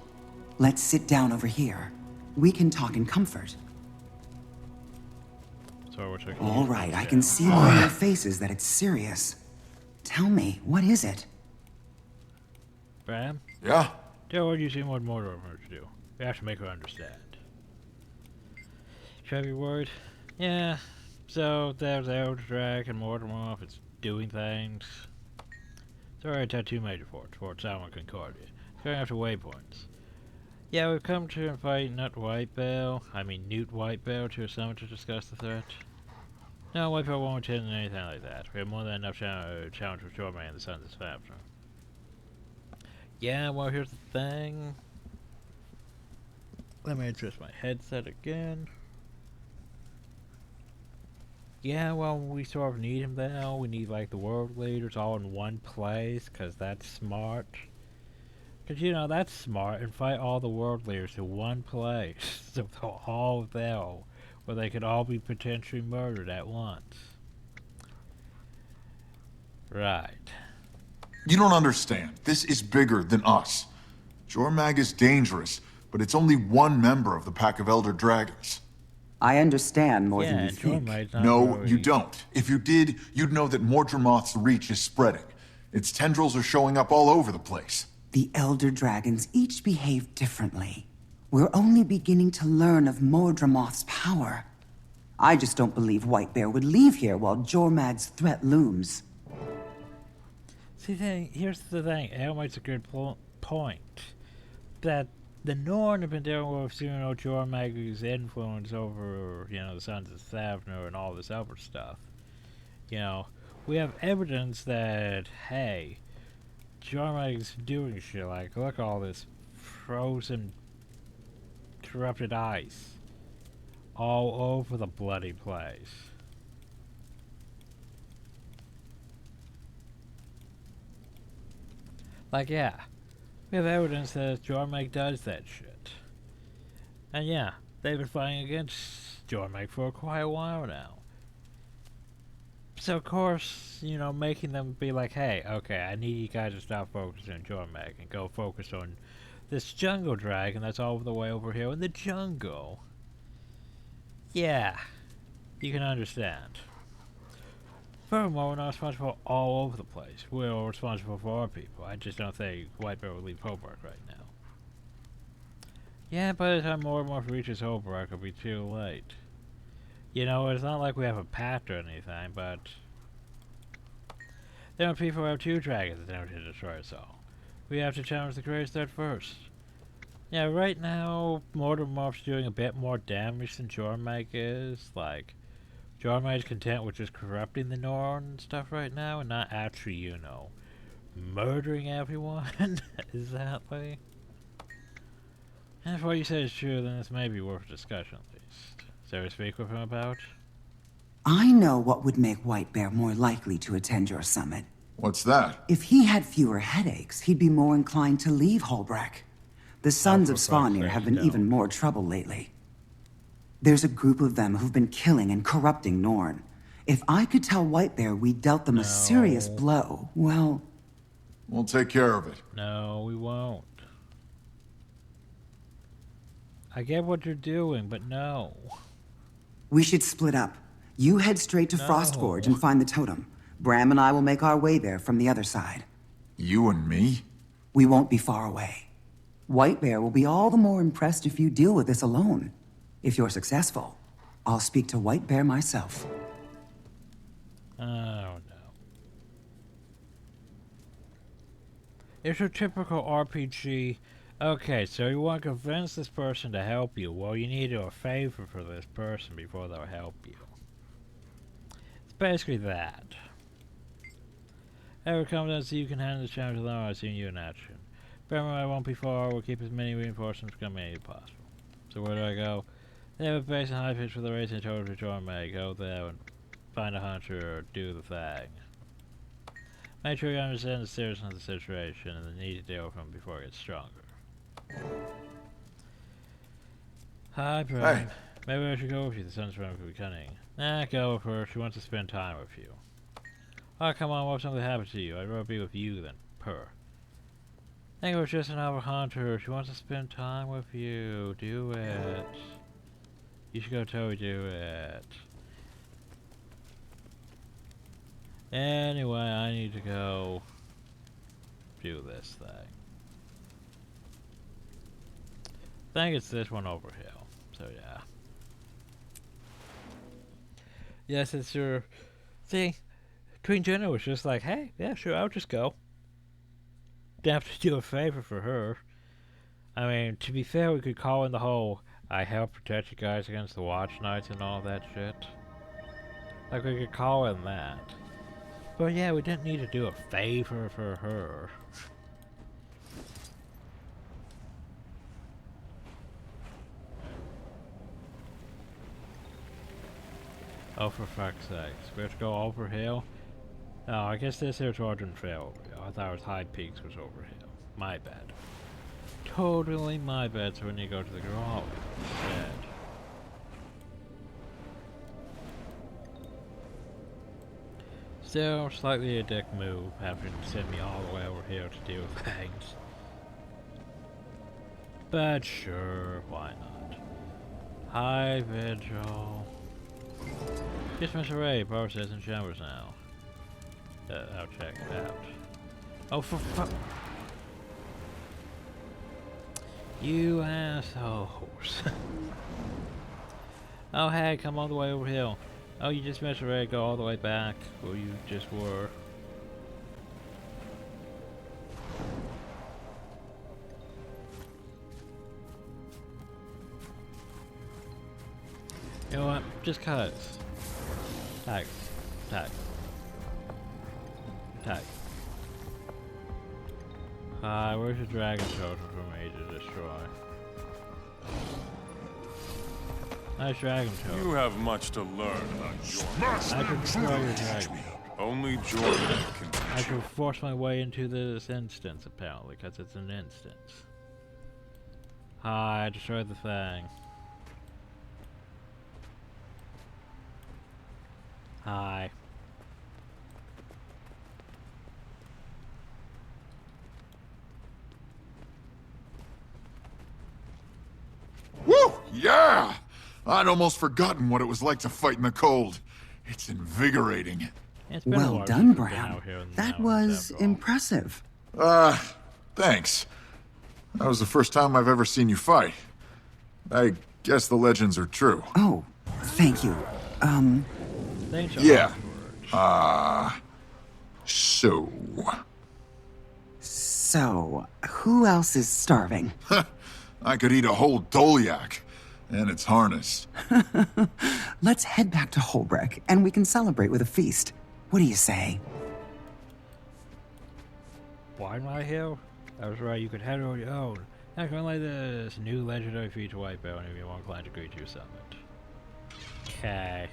Speaker 15: Let's sit down over here. We can talk in comfort.
Speaker 1: So we're
Speaker 15: All right, I can see by your faces that it's serious. Tell me, what is it?
Speaker 1: Bram?
Speaker 8: Yeah?
Speaker 1: Tell what you seem what Mordor to do. We have to make her understand. Should I be worried? Yeah. So there's Elder Drag and Mortimer. It's doing things. It's already had 2 major forts, Fort Salmon and Concordia. It's going after waypoints. Yeah, we've come to invite Newt Whitebell to a summit to discuss the threat. No, Whitebell won't attend anything like that. We have more than enough challenge with Jorman and the Sons of Fafner. Yeah, well, here's the thing. Let me adjust my headset again. Yeah, well, we sort of need him now. We need, like, the world leaders all in one place, because that's smart. Because, you know, that's smart. Invite all the world leaders to one place. So they're all there, where they could all be potentially murdered at once. Right.
Speaker 8: You don't understand. This is bigger than us. Jormag is dangerous, but it's only one member of the Pack of Elder Dragons.
Speaker 15: I understand more than you think.
Speaker 8: No, you don't. If you did, you'd know that Mordremoth's reach is spreading. Its tendrils are showing up all over the place.
Speaker 15: The Elder Dragons each behave differently. We're only beginning to learn of Mordremoth's power. I just don't believe White Bear would leave here while Jormag's threat looms.
Speaker 1: See, here's the thing. Elle makes a good point. That the Norn have been dealing with, you know, Jormag's influence over, you know, the Sons of Thavner and all this other stuff. You know, we have evidence that, hey, Jormag's doing shit. Like, look at all this frozen, corrupted ice all over the bloody place. Like, yeah, we have evidence that Jormag does that shit. And yeah, they've been fighting against Jormag for quite a while now. So of course, you know, making them be like, hey, okay, I need you guys to stop focusing on Jormag and go focus on this jungle dragon that's all the way over here in the jungle. Yeah, you can understand. Furthermore, we're not responsible all over the place. We're responsible for our people. I just don't think White Bear will leave Holbrook right now. Yeah, by the time more reaches Holbrook, it'll be too late. You know, it's not like we have a pact or anything, but there are people who have 2 dragons attempting to destroy us all. We have to challenge the greatest threat first. Yeah, right now, Mortimer's doing a bit more damage than Jormag is. Like, Jormag's content with just corrupting the Norn and stuff right now, and not actually, you know, murdering everyone. Exactly. And if what you say is true, then this may be worth a discussion at least. Is there a speak with him about?
Speaker 15: I know what would make White Bear more likely to attend your summit.
Speaker 8: What's that?
Speaker 15: If he had fewer headaches, he'd be more inclined to leave Holbrack. The Sons of Svanir have been even more trouble lately. There's a group of them who've been killing and corrupting Norn. If I could tell White Bear we dealt them a serious blow, well...
Speaker 8: We'll take care of it.
Speaker 1: No, we won't. I get what you're doing, but no.
Speaker 15: We should split up. You head straight to Frostforge and find the totem. Bram and I will make our way there from the other side.
Speaker 8: You and me?
Speaker 15: We won't be far away. White Bear will be all the more impressed if you deal with this alone. If you're successful, I'll speak to White Bear myself.
Speaker 1: Oh no. It's a typical RPG. Okay, so you want to convince this person to help you. Well, you need to do a favor for this person before they'll help you. It's basically that. Ever come down so you can handle the challenge alone, I've seen you in action. Remember, I won't be far. We'll keep as many reinforcements coming as possible. So where do I go? They have a base in high pitch for the race and total to join me. Go there and find a hunter or do the thing. Make sure you understand the seriousness of the situation and the need to deal with them before it gets stronger. Hi, Brian.
Speaker 8: Hey.
Speaker 1: Maybe I should go with you. The sun's running to be cunning. Nah, go with her. She wants to spend time with you. Oh, come on, what if something happened to you? I'd rather be with you than her. I think it was just another hunter. She wants to spend time with you. Do it. You should go totally do it. Anyway, I need to go do this thing. I think it's this one over here. So yeah. Yes, it's your thing. Queen Jenna was just like, hey, yeah, sure, I'll just go. Didn't have to do a favor for her. I mean, to be fair, we could call in the whole, I help protect you guys against the Watch Knights and all that shit. Like, we could call in that. But yeah, we didn't need to do a favor for her. Oh, for fuck's sakes. We have to go over hill? Oh, I guess this here didn't fail over hill. I thought it was High Peaks was over hill. My bad. Totally my bad, so we need to go to the garage instead. Still, slightly a dick move, having to send me all the way over here to deal with things. But sure, why not? Hi, Vigil. Just Mr. Ray, power says in showers now. I'll check it out. Oh, for fuck. You assholes. Oh, hey, come all the way over here. Oh, you just Mr. Ray, go all the way back where you just were. You know what? Just cut. Tag. Tag. Tag. Where's the dragon totem for me to destroy? Nice dragon totem.
Speaker 10: You have much to learn about Jordan.
Speaker 1: I can destroy your dragon.
Speaker 10: Only Jordan can
Speaker 1: I can force my way into this instance, apparently, because it's an instance. I destroyed the thing. Hi.
Speaker 8: Woo! Yeah! I'd almost forgotten what it was like to fight in the cold. It's invigorating.
Speaker 15: Well done, Bram. That was impressive.
Speaker 8: Thanks. That was the first time I've ever seen you fight. I guess the legends are true.
Speaker 15: Oh, thank you.
Speaker 8: Yeah. So...
Speaker 15: So, who else is starving?
Speaker 8: I could eat a whole Dolyak, and it's harnessed.
Speaker 15: Let's head back to Holbrook, and we can celebrate with a feast. What do you say?
Speaker 1: Why am I here? I was right, you could head on your own. I can like this new legendary feature wipe out if you want client to greet you summit. Okay.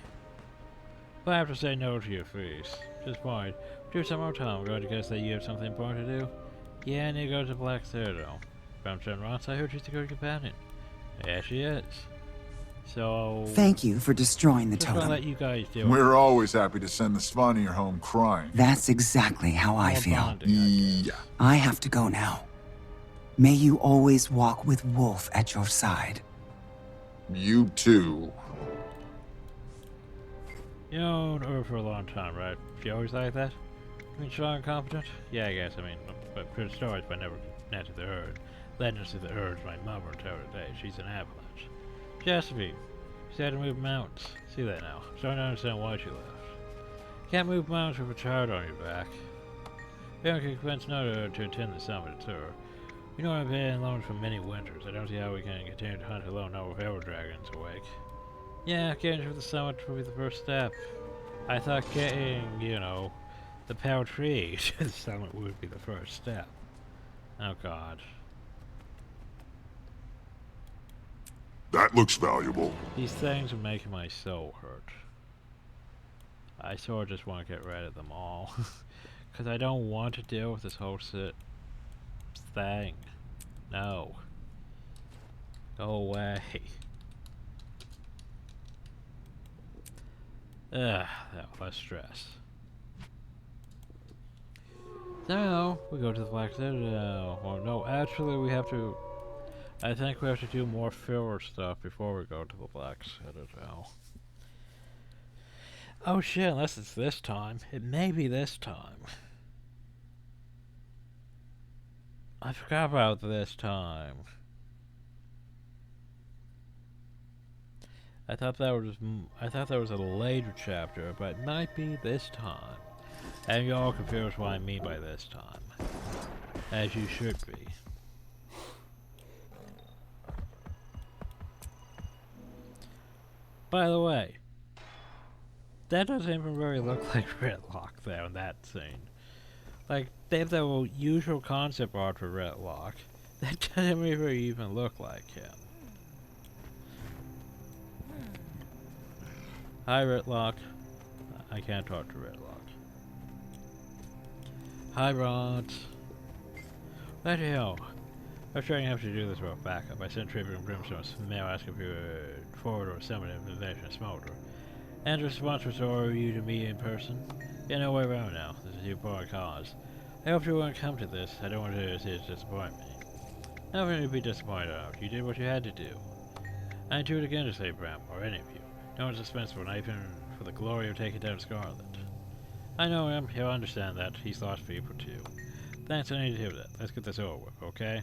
Speaker 1: But I have to say no to your feast. Just fine. Do some more time. I'm going to guess that you have something important to do? Yeah, I need to go to Black Citadel. From Ross, I heard she's a good companion. Yeah, she is. So...
Speaker 15: Thank you for destroying the
Speaker 1: just gonna
Speaker 15: totem.
Speaker 1: let you guys do it.
Speaker 8: We're always happy to send the Svanir home crying.
Speaker 15: That's exactly how I
Speaker 1: More
Speaker 15: feel.
Speaker 1: bonding, I guess.
Speaker 8: Yeah.
Speaker 15: I have to go now. May you always walk with Wolf at your side.
Speaker 8: You too.
Speaker 1: You known her for a long time, right? She always like that? I mean, strong and competent? Yeah, I guess. I mean, but for stories, but never connected to the herd. Legends of the herd's my mother until today. She's an avalanche. She has to be. She had to move mountains. See that now. Starting to understand why she left. You can't move mountains with a child on your back. Baron can convince Noda to attend the summit tour. We know I've been alone for many winters. I don't see how we can continue to hunt alone now with our dragons awake. Yeah, getting to the summit will be the first step. I thought getting, you know, the power tree to the summit would be the first step. Oh god.
Speaker 10: That looks valuable.
Speaker 1: These things are making my soul hurt. I sort of just want to get rid of them all. Because I don't want to deal with this whole thing. No. Go away. Ugh, less stress. So, we go to the Black Citadel. Well, no, actually we have to... I think we have to do more filler stuff before we go to the Black Citadel. Oh shit, unless it's this time. It may be this time. I forgot about this time. I thought that was a later chapter, but it might be this time. And you're all confused what I mean by this time. As you should be. By the way, that doesn't even really look like Redlock there in that scene. Like, they have the usual concept art for Redlock. That doesn't really even look like him. Hi, Redlock. I can't talk to Redlock. Hi, Rod. What the hell? I was trying to have to do this for a backup. I sent Tribune Brimstone's mail asking if you would forward or summon an invasion of Smolder. And the response was to order you to meet in person. Yeah, no way around now. This is your poor cause. I hope you won't come to this. I don't want to see it disappoint me. Nothing to be disappointed of. You did what you had to do. I do it again to save Bram, or any of you. No one's dispensable, not even for the glory of taking down Scarlet. I know him. He'll understand that. He's lost people too. Thanks, I need to hear that. Let's get this over with, okay?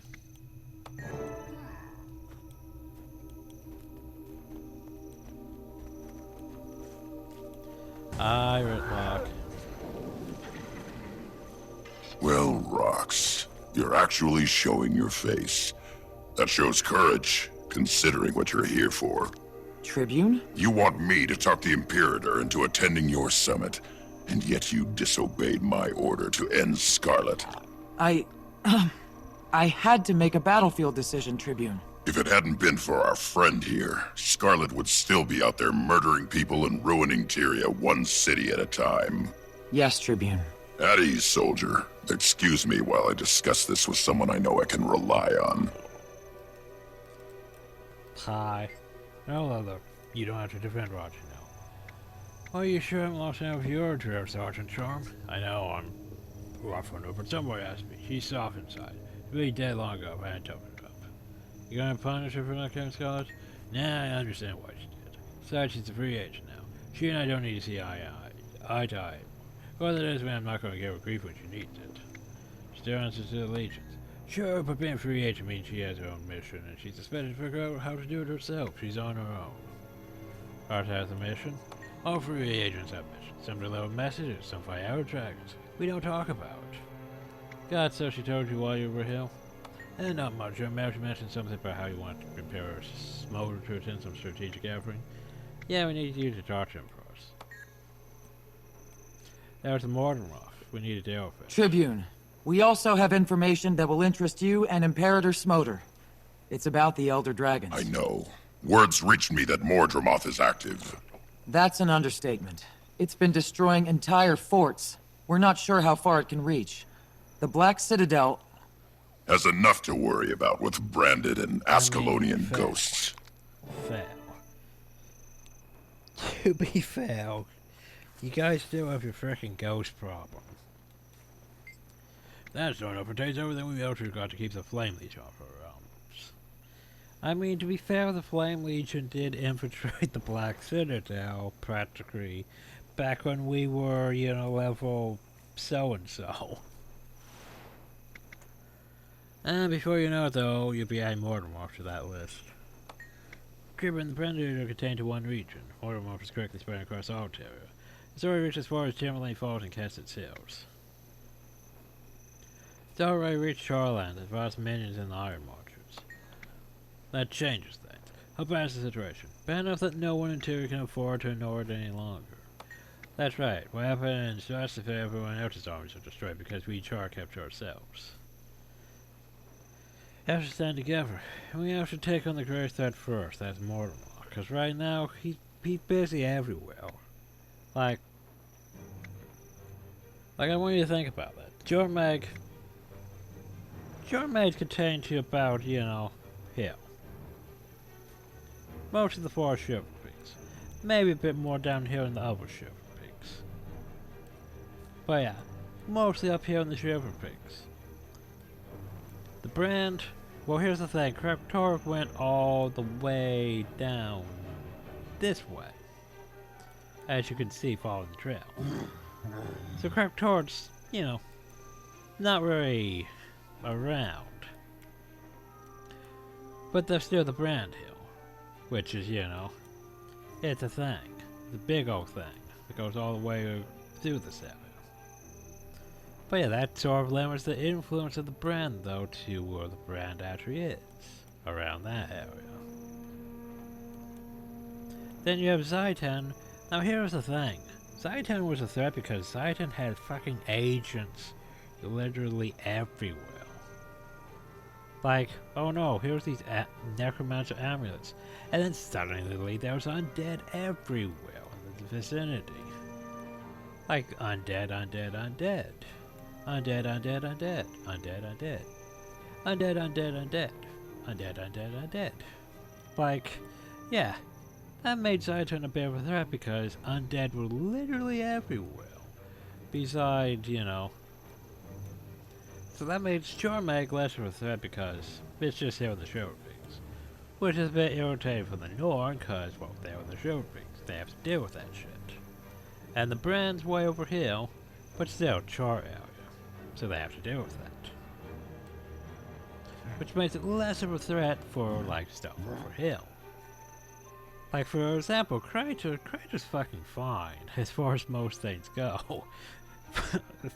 Speaker 1: Hi, Redlock.
Speaker 10: Well, Rox, you're actually showing your face. That shows courage, considering what you're here for.
Speaker 9: Tribune?
Speaker 10: You want me to talk the Imperator into attending your summit, and yet you disobeyed my order to end Scarlet.
Speaker 9: I had to make a battlefield decision, Tribune.
Speaker 10: If it hadn't been for our friend here, Scarlet would still be out there murdering people and ruining Tyria one city at a time.
Speaker 9: Yes, Tribune.
Speaker 10: At ease, soldier. Excuse me while I discuss this with someone I know I can rely on.
Speaker 1: Hi. No, look, you don't have to defend Roger now. Are you sure I'm lost now with your drill, Sergeant Charm? I know, I'm rough on her, but somebody asked me. She's soft inside. She'd be dead long ago if I hadn't toughened her up. You gonna punish her for not killing Scarlet? Nah, I understand why she did. Besides, she's a free agent now. She and I don't need to see eye to eye. Well, that is when I'm not gonna give her grief when she needs it. She still answers to the Legions. Sure, but being a free agent means she has her own mission, and she's expected to figure out how to do it herself. She's on her own. Ours has a mission. All free agents have missions. Some deliver messages, some fight our dragons. We don't talk about it. God, so she told you while you were here? Not much. Your mouth mentioned something about how you want to prepare Smolder to attend some strategic effort. Yeah, we need you to talk to him first. There's the Mordenroth. We need to deal with it.
Speaker 9: Tribune, we also have information that will interest you and Imperator Smolder. It's about the Elder Dragons.
Speaker 10: I know. Words reached me that Mordenroth is active.
Speaker 9: That's an understatement. It's been destroying entire forts. We're not sure how far it can reach. The Black Citadel
Speaker 10: has enough to worry about with branded and Ascalonian ghosts.
Speaker 1: Fail. to be fair, you guys still have your frickin' ghost problem. That's not enough potato, then we also got to keep the Flame Legion off our realms. I mean, to be fair, the Flame Legion did infiltrate the Black Citadel, practically, back when we were, you know, level so-and-so. And before you know it, though, you'll be adding Mortimer to that list. Cribbing the Predator are contained to one region. Mortimer is correctly spread across all terra. It's already reached as far as Timberlane Falls and Casted Hills. It's already reached Charland as far as minions in the Iron Marchers. That changes things. How bad is the situation? Bad enough that no one in Tyr can afford to ignore it any longer. That's right. What happened is just if everyone else's armies are destroyed because we Charr kept to ourselves. We have to stand together, and we have to take on the greatest threat first, that's Mortimer, because right now, he's busy everywhere. Like, I want you to think about that. Jormag's contained to about, you know, here. Most of the forest shiver peaks. Maybe a bit more down here in the other shiver peaks. But yeah, mostly up here in the shiver peaks. The brand, well here's the thing, Kraptor went all the way down this way. As you can see following the trail. So Kraptor's, you know, not really around. But there's still the Brand Hill, which is, you know, it's a thing. It's a big old thing that goes all the way through this area. But yeah, that sort of limits the influence of the brand, though, to where the brand actually is, around that area. Then you have Zaitan. Now here's the thing. Zaitan was a threat because Zaitan had fucking agents literally everywhere. Like, oh no, here's these Necromancer amulets. And then suddenly there was undead everywhere in the vicinity. Like, undead, undead, undead. Undead, undead, undead. Undead, undead. Undead, undead, undead. Undead, undead, undead. Like, yeah. That made Zaitan a bit of a threat because undead were literally everywhere. Besides, you know. So that made Jormag less of a threat because it's just here in the Shiver Peaks. Which is a bit irritating for the Norn because, well, they're in the Shiver Peaks. They have to deal with that shit. And the brand's way over here, but still Charr area. So they have to deal with that. Which makes it less of a threat for, like, stuff over here. Like, for example, Kratos fucking fine, as far as most things go. As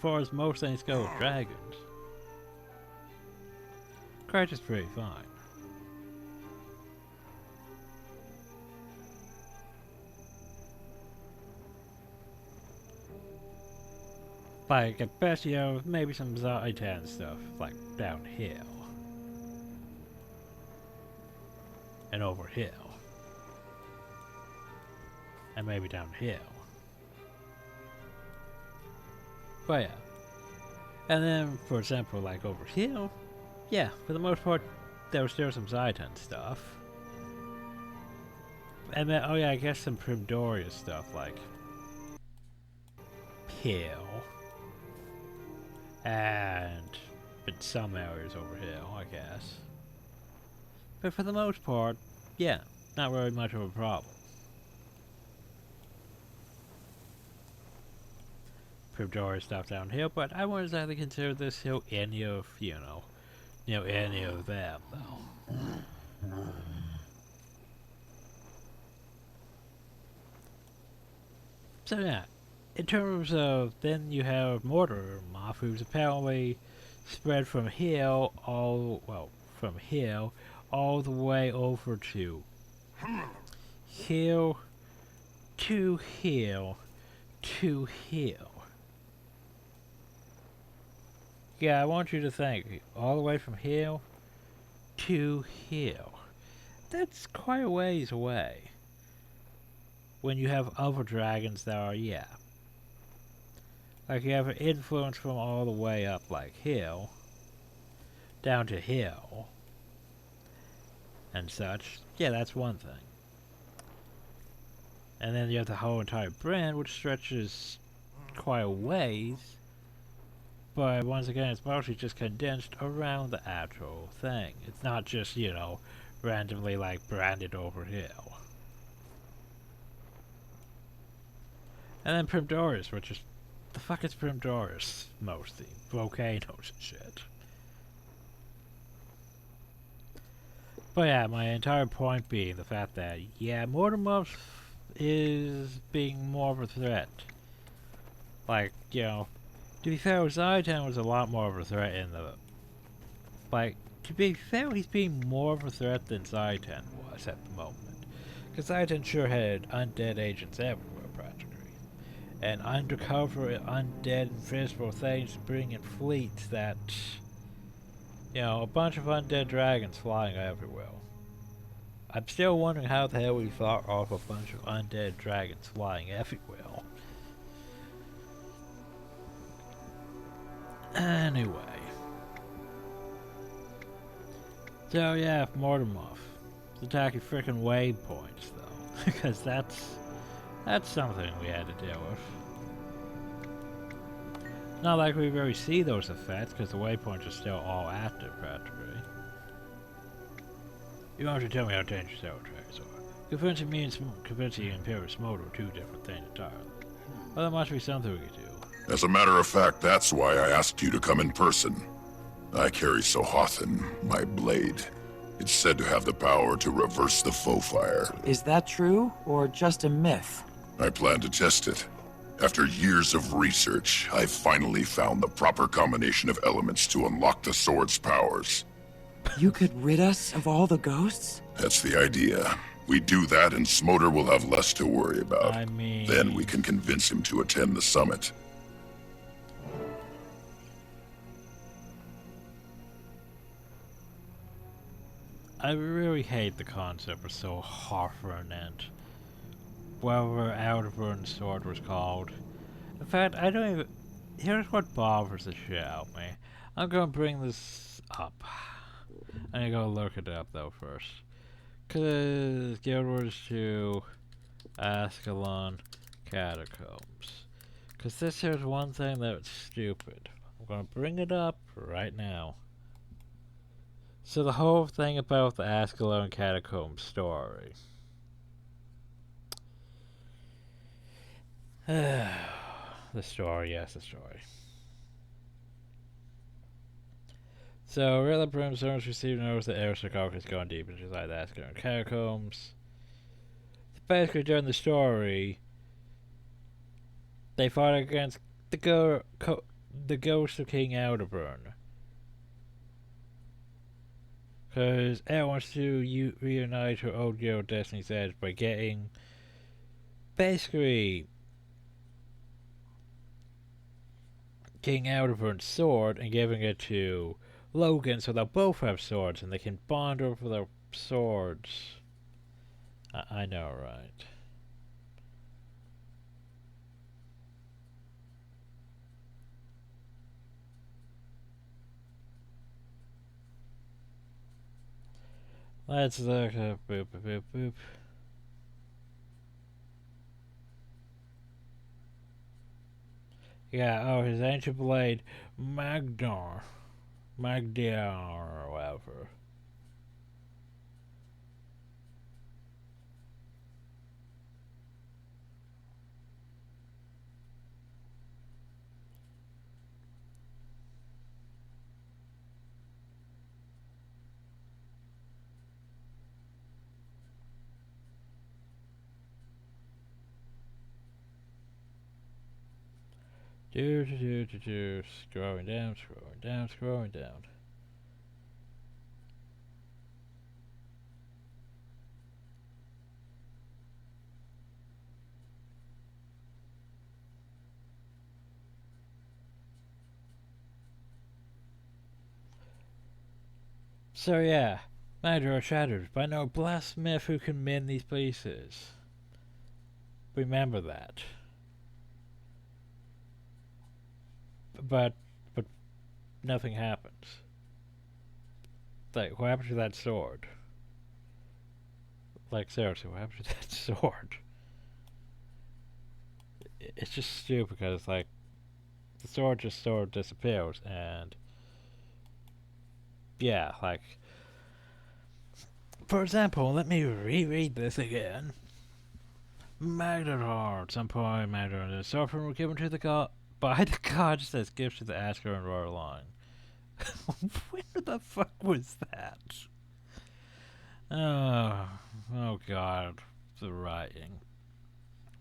Speaker 1: far as most things go with dragons. Kratos pretty fine. Like, at best, you know, maybe some Zaitan stuff, like, down here. And over here. And maybe down here. But yeah. And then, for example, like over here, yeah, for the most part, there was still some Zaitan stuff. And then, oh yeah, I guess some Primdoria stuff, like here. And in some areas over here, I guess. But for the most part, yeah, not really much of a problem. Primdoria stuff down here, but I wouldn't exactly consider this hill any of, you know, any of them, though. So yeah, in terms of, then you have Mortimer, who's apparently spread from here all the way over to hill to hill to hill. Yeah, I want you to think, all the way from hill to hill. That's quite a ways away. When you have other dragons that are, yeah. Like you have an influence from all the way up, like hill, down to hill, and such. Yeah, that's one thing. And then you have the whole entire brand, which stretches quite a ways. But once again, it's mostly just condensed around the actual thing. It's not just, you know, randomly like branded over here. And then Primdoris, which is... The fuck is Primdoris, mostly? Volcanoes and shit. But yeah, my entire point being the fact that, yeah, Mortimer's is being more of a threat. Like, you know, to be fair, Zyton was a lot more of a threat in the... Like, to be fair, he's being more of a threat than Zyton was at the moment. Because Zyton sure had undead agents everywhere, practically. And undercover undead invisible things bringing fleets that... You know, a bunch of undead dragons flying everywhere. I'm still wondering how the hell we fought off a bunch of undead dragons flying everywhere. Anyway. So yeah, Mortimer. It's attacking frickin' waypoints though. Because that's something we had to deal with. Not like we really see those effects, because the waypoints are still all active, practically. You want to tell me how dangerous cell tracks are. Convincing me and convincing Imperial Smoke are two different things entirely. Well, there must be something we could do.
Speaker 10: As a matter of fact, that's why I asked you to come in person. I carry Sohothan, my blade. It's said to have the power to reverse the foe fire.
Speaker 9: Is that true, or just a myth?
Speaker 10: I plan to test it. After years of research, I finally found the proper combination of elements to unlock the sword's powers.
Speaker 9: You could rid us of all the ghosts?
Speaker 10: That's the idea. We do that and Smoter will have less to worry about.
Speaker 1: I mean...
Speaker 10: Then we can convince him to attend the summit.
Speaker 1: I really hate the concept of ArenaNet. Whatever Outerburn sword was called. In fact, I don't even... Here's what bothers the shit out of me. I'm gonna bring this up. I need to go look it up though first. Cause Guild Wars 2 Ascalon Catacombs. Cause this here's one thing that's stupid. I'm gonna bring it up right now. So the whole thing about the Ascalon Catacombs story. The story, yes, the story. So, Rilla Brimstone's received notice that Aristarchus has gone deep inside the Ascalon Catacombs. Basically, during the story, they fought against the ghost of King Aldeburn. Because Air wants to reunite her old guild Destiny's Edge by getting basically King Aldeburn's sword and giving it to Logan so they'll both have swords and they can bond over their swords. I know, right? Let's look up. Boop, boop, boop, boop. Yeah, oh, his ancient blade, Magdar, or whatever. Scrolling down, scrolling down, scrolling down. So yeah, Magdar shattered by no blacksmith who can mend these pieces. Remember that. But nothing happens. Like, what happened to that sword? Like, seriously, what happened to that sword? it's just stupid because, like, the sword just sort of disappears, and yeah, like, for example, let me reread this again. Magnetar, at some point, Magnetar and the Sorcerer were given to the god by the gods as gifts to the Asker and Royal Line. When the fuck was that? Oh god, the writing.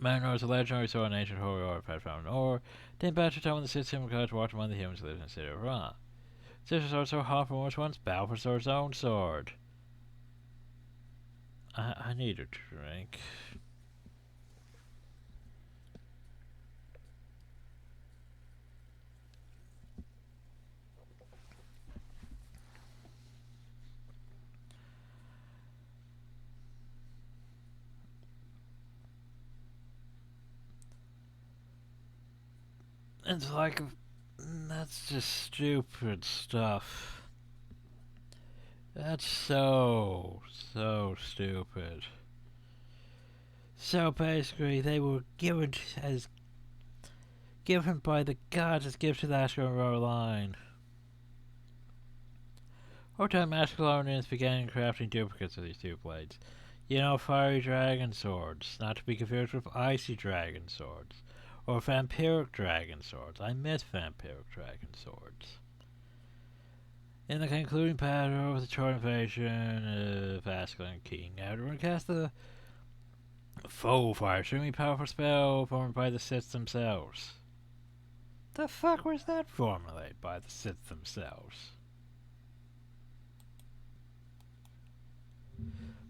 Speaker 1: Magnetar is a legendary sword, an ancient holy artifact found in ore. Then back to time when the system required to watch among the humans who lived in the city of Ra. Sister sword so Hoffer was once Balthazar's own sword. I need a drink. It's like, that's just stupid stuff. That's so stupid. So basically, they were given by the gods as gifts to the Asker and Royal Line. Over time, Ascalonians began crafting duplicates of these two blades. You know, fiery dragon swords, not to be confused with icy dragon swords. Or vampiric dragon swords. I miss vampiric dragon swords. In the concluding battle of the Charr invasion of Ascalon, King Adrian cast the Foe Fire, extremely powerful spell formed by the Siths themselves. The fuck was that formulated by the Siths themselves?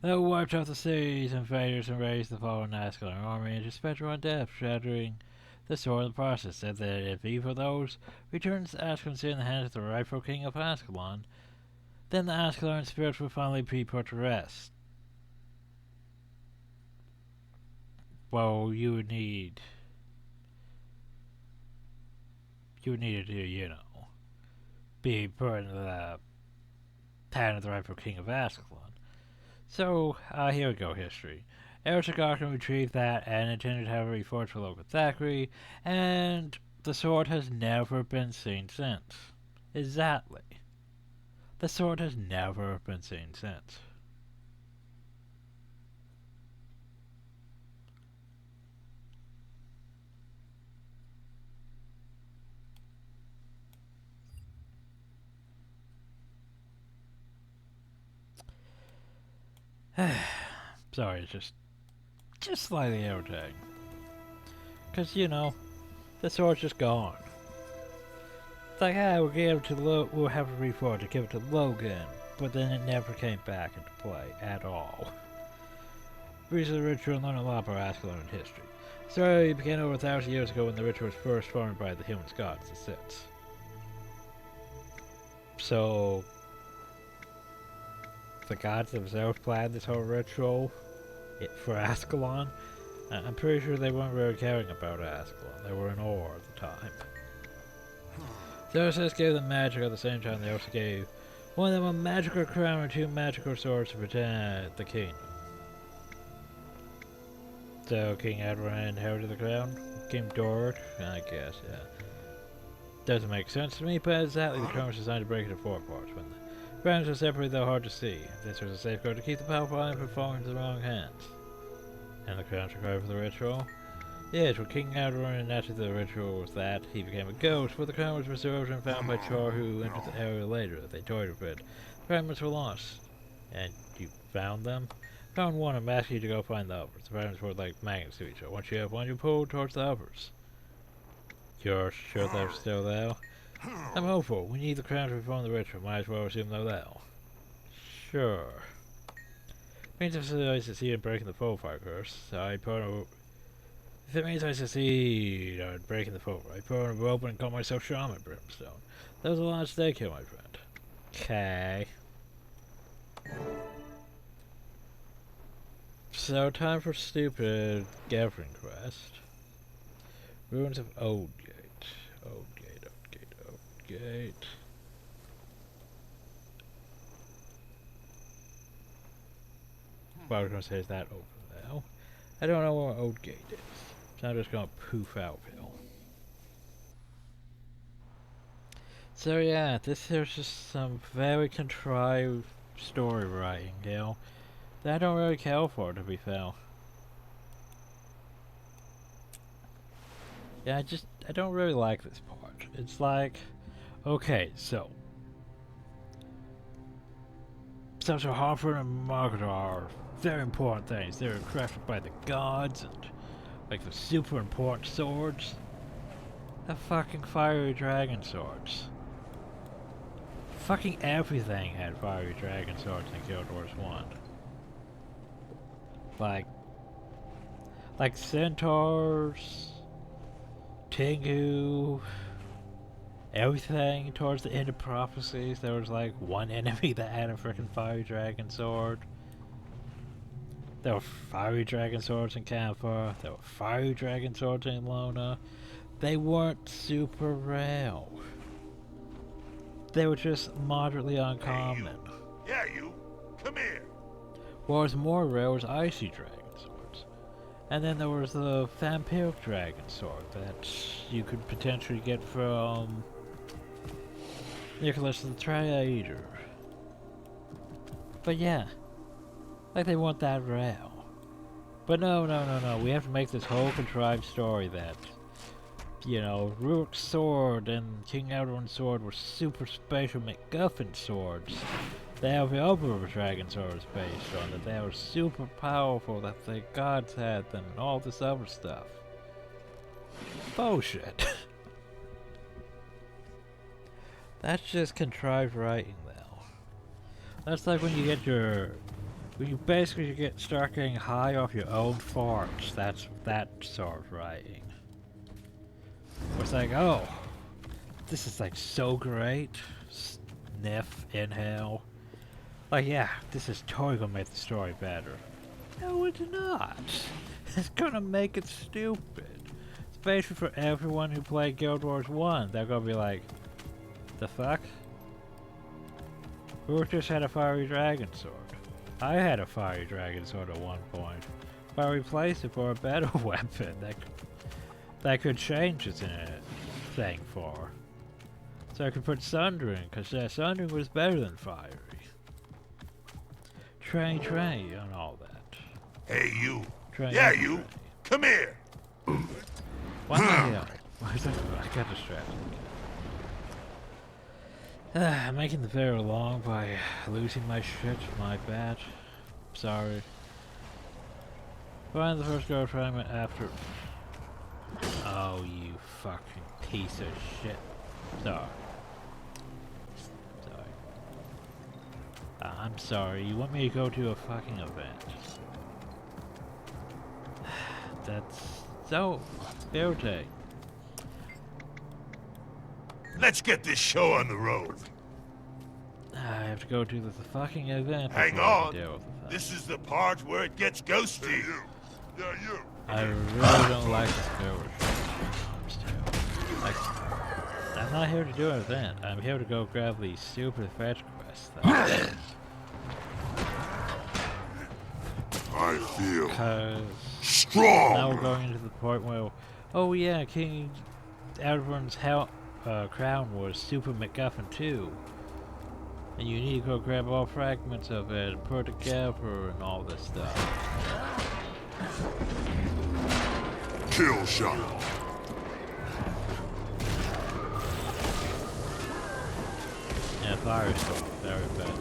Speaker 1: They wiped out the cities, invaders, and raised the fallen Ascalon army into spectral death, shattering the sword in the process. Said that if either of those returns Ascalon in the hands of the rightful king of Ascalon, then the Ascalon spirits will finally be put to rest. Well, you would need to, you know, be put in the hand of the rightful king of Ascalon. So, here we go, history. Eric Garkin retrieved that and intended to have it reforged for local Thackeray, and the sword has never been seen since. Exactly. The sword has never been seen since. Sorry, it's just slightly irritating. Because, you know, the sword's just gone. It's like, we'll give it to we'll have it reforged to give it to Logan, but then it never came back into play at all. Reason the ritual learned a lot about Ascalon in history. The story began over 1,000 years ago when the ritual was first formed by the human gods, the Siths. So, the gods themselves planned this whole ritual for Ascalon. I'm pretty sure they weren't really caring about Ascalon. They were in awe at the time. Zeus gave them magic at the same time. They also gave one of them a magical crown and 2 magical swords to protect the kingdom. So King Edward inherited the crown. King Dorrit, I guess, yeah. Doesn't make sense to me, but exactly the crown was designed to break into 4 parts. When the crowns were separated, though hard to see. This was a safeguard to keep the powerful iron from falling into the wrong hands. And the crowns required for the ritual? Yes, when King Alduin enacted the ritual was that he became a ghost, but the crown was preserved and found by Charr, who entered the area later. They toyed with it. The fragments were lost. And you found them? Found one. I'm asking you to go find the others. The fragments were like magnets to each other. Once you have one, you pull towards the others. You're sure they're still there? I'm hopeful. We need the crown to perform the ritual. Might as well assume they're there. Sure. Means if I succeed in breaking the Fire curse, if it means I succeed in breaking the Fire, I put on a rope and call myself Shaman Brimstone. There's a lot at stake here, my friend. Okay. So, time for stupid gathering quest. Ruins of Oldgate. Oldgate. What I was going to say is that open now. I don't know where Oldgate is. So I'm just gonna poof out here. So yeah, this here's just some very contrived story writing, you know, that I don't really care for, to be fair. Yeah, I don't really like this part. It's like, okay, so Social Harper and Margaret are very important things. They're crafted by the gods, and like the super important swords. The fucking fiery dragon swords. Fucking everything had fiery dragon swords in Guild Wars 1. Like centaurs, Tengu, everything towards the end of Prophecies. There was like one enemy that had a freaking fiery dragon sword. There were fiery dragon swords in Camphor. There were fiery dragon swords in Lona. They weren't super rare. They were just moderately uncommon.
Speaker 18: Hey, you. Come here.
Speaker 1: What was more rare was icy dragon swords. And then there was the vampiric dragon sword that you could potentially get from Nicholas the Triader. But yeah, like they weren't that rare. But no, we have to make this whole contrived story that, you know, Rook's sword and King Alduin's sword were super special MacGuffin swords. They have the other dragon swords based on that. They were super powerful, that the gods had them, and all this other stuff. Bullshit. That's just contrived writing, though. That's like when you get when you basically start getting high off your own farts. That's that sort of writing. It's like, oh, this is like so great. Sniff, inhale. Like, yeah, this is totally gonna make the story better. No, it's not. It's gonna make it stupid. Especially for everyone who played Guild Wars 1. They're gonna be like, the fuck? Rook just had a fiery dragon sword. I had a fiery dragon sword at one point, but I replaced it for a better weapon that could change its thing for. So I could put Sundering, because Sundering was better than fiery. Trey, and all that.
Speaker 18: Hey, you.
Speaker 1: Trey,
Speaker 18: yeah, you. Trey. Come here.
Speaker 1: What the hell? Why is that? I got distracted. I'm making the video long by losing my shit. My bad. Sorry. Find the first girl fragment after. Oh, you fucking piece of shit. Sorry. I'm sorry, you want me to go to a fucking event? That's so irritating.
Speaker 18: Let's get this show on the road.
Speaker 1: I have to go to the fucking event.
Speaker 18: Hang on. This is the part where it gets ghosty. Yeah, you.
Speaker 1: I really don't like this like, I'm not here to do an event. I'm here to go grab these stupid fetch quests.
Speaker 18: I feel
Speaker 10: strong.
Speaker 1: Now we're going into the point where, oh yeah, King Alduin's crown was Super MacGuffin 2. And you need to go grab all fragments of it and put it together and all this stuff.
Speaker 10: Kill shot.
Speaker 1: Yeah, Firestorm, very bad.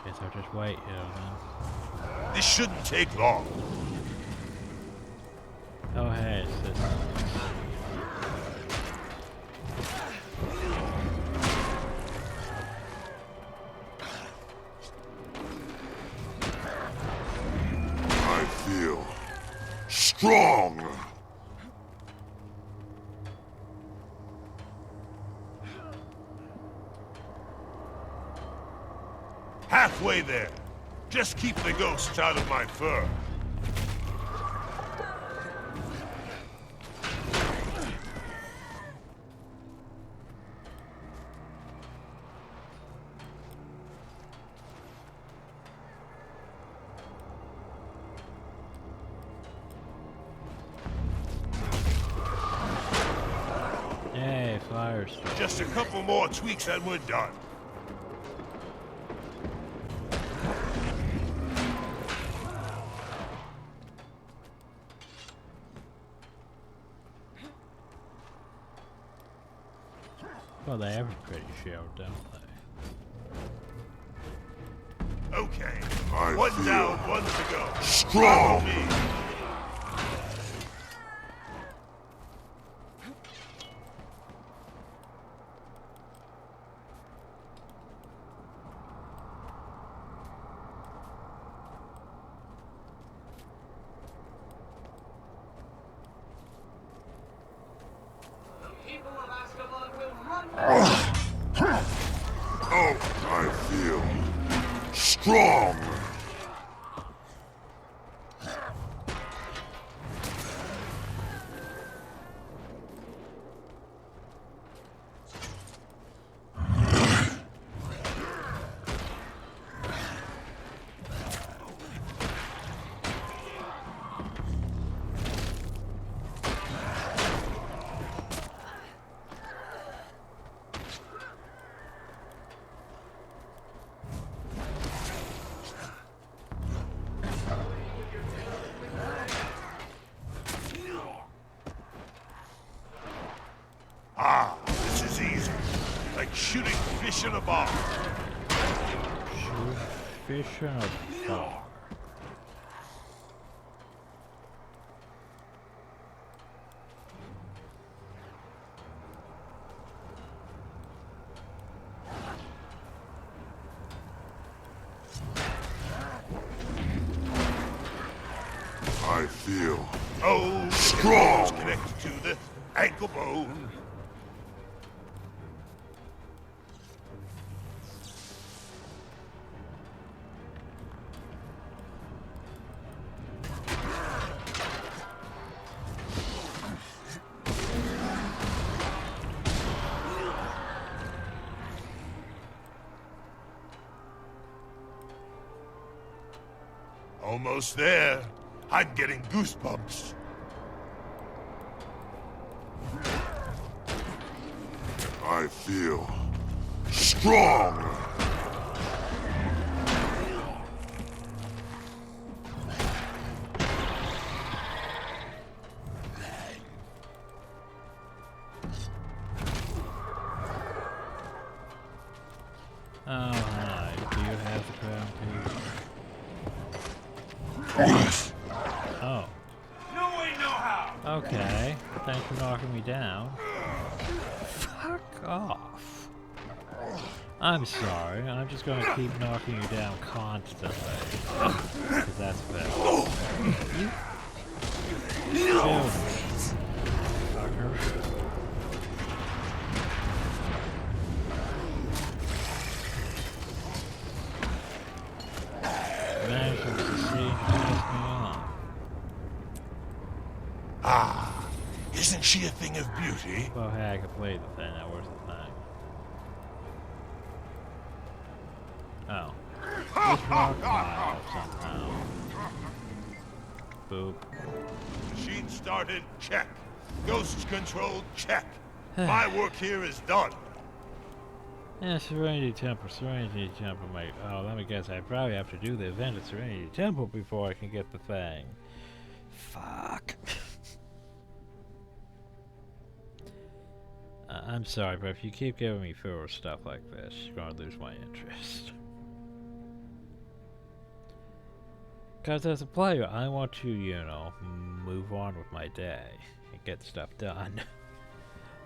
Speaker 1: Guess I'll just wait here, man.
Speaker 18: This shouldn't take long.
Speaker 1: Oh, hey, it's this.
Speaker 10: I feel strong.
Speaker 18: Halfway there. Just keep the ghosts out of my fur.
Speaker 1: Firestorm.
Speaker 18: Just a couple more tweaks and we're done.
Speaker 1: Well, they have a pretty shield, don't they?
Speaker 18: Okay. One down, one to go.
Speaker 10: Strong!
Speaker 18: Follow me.
Speaker 10: Oh, I feel strong.
Speaker 18: Ah, this is easy. Like shooting fish in a bar.
Speaker 1: Shoot fish in a bar.
Speaker 10: I feel
Speaker 18: Oh,
Speaker 10: strong.
Speaker 18: Connected to the ankle bone. Almost there. I'm getting goosebumps.
Speaker 10: I feel strong.
Speaker 1: Oh, hi. Do you have the crown piece? Oh.
Speaker 18: No way, no how.
Speaker 1: Okay. Thanks for knocking me down. Fuck off. I'm sorry. I'm just going to keep knocking you down constantly. Because that's better. You chill, fucker. Managed to succeed and pass me on.
Speaker 18: Ah, isn't she a thing of beauty?
Speaker 1: Well, hey, I could play the thing. That was the thing. Oh. This rock pile somehow. Boop.
Speaker 18: Machine started, check. Ghost controlled, check. My work here is done.
Speaker 1: Yeah, Serenity Temple, mate. Oh, let me guess, I probably have to do the event at Serenity Temple before I can get the thing. Fuck. I'm sorry, but if you keep giving me filler stuff like this, you're gonna lose my interest. Because as a player, I want to, you know, move on with my day and get stuff done.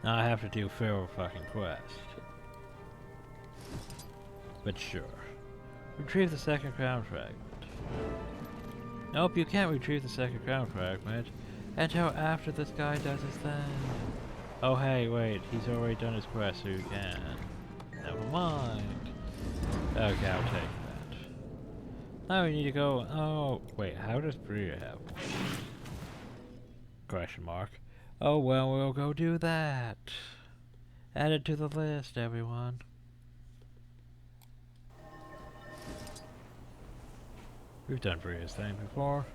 Speaker 1: Now I have to do filler fucking quest. But sure. Retrieve the second crown fragment. Nope, you can't retrieve the second crown fragment until after this guy does his thing. Oh hey, wait, he's already done his quest, so you can. Never mind. Okay, I'll take that. Now we need to go. Oh, wait, how does Bria have? Question mark. Oh well, we'll go do that. Add it to the list, everyone. We've done Bria's thing before.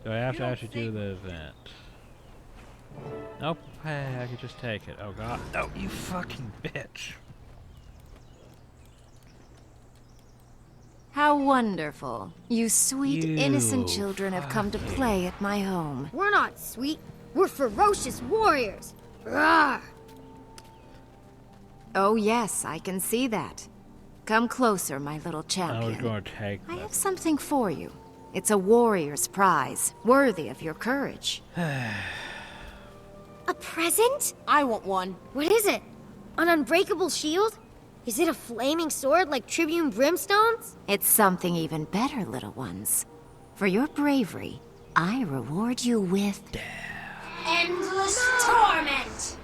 Speaker 1: Do I have to actually do the event? Nope. Hey, I could just take it. Oh god. No, you fucking bitch.
Speaker 19: How wonderful. You sweet,
Speaker 1: You
Speaker 19: innocent children have come to play at my home.
Speaker 16: We're not sweet. We're ferocious warriors. Rawr!
Speaker 19: Oh yes, I can see that. Come closer, my little
Speaker 1: I was
Speaker 19: champion.
Speaker 1: gonna take
Speaker 19: I
Speaker 1: them.
Speaker 19: have something for you. It's a warrior's prize, worthy of your courage.
Speaker 16: A present? I want one. What is it? An unbreakable shield? Is it a flaming sword like Tribune Brimstone's?
Speaker 19: It's something even better, little ones. For your bravery, I reward you with...
Speaker 16: Endless torment!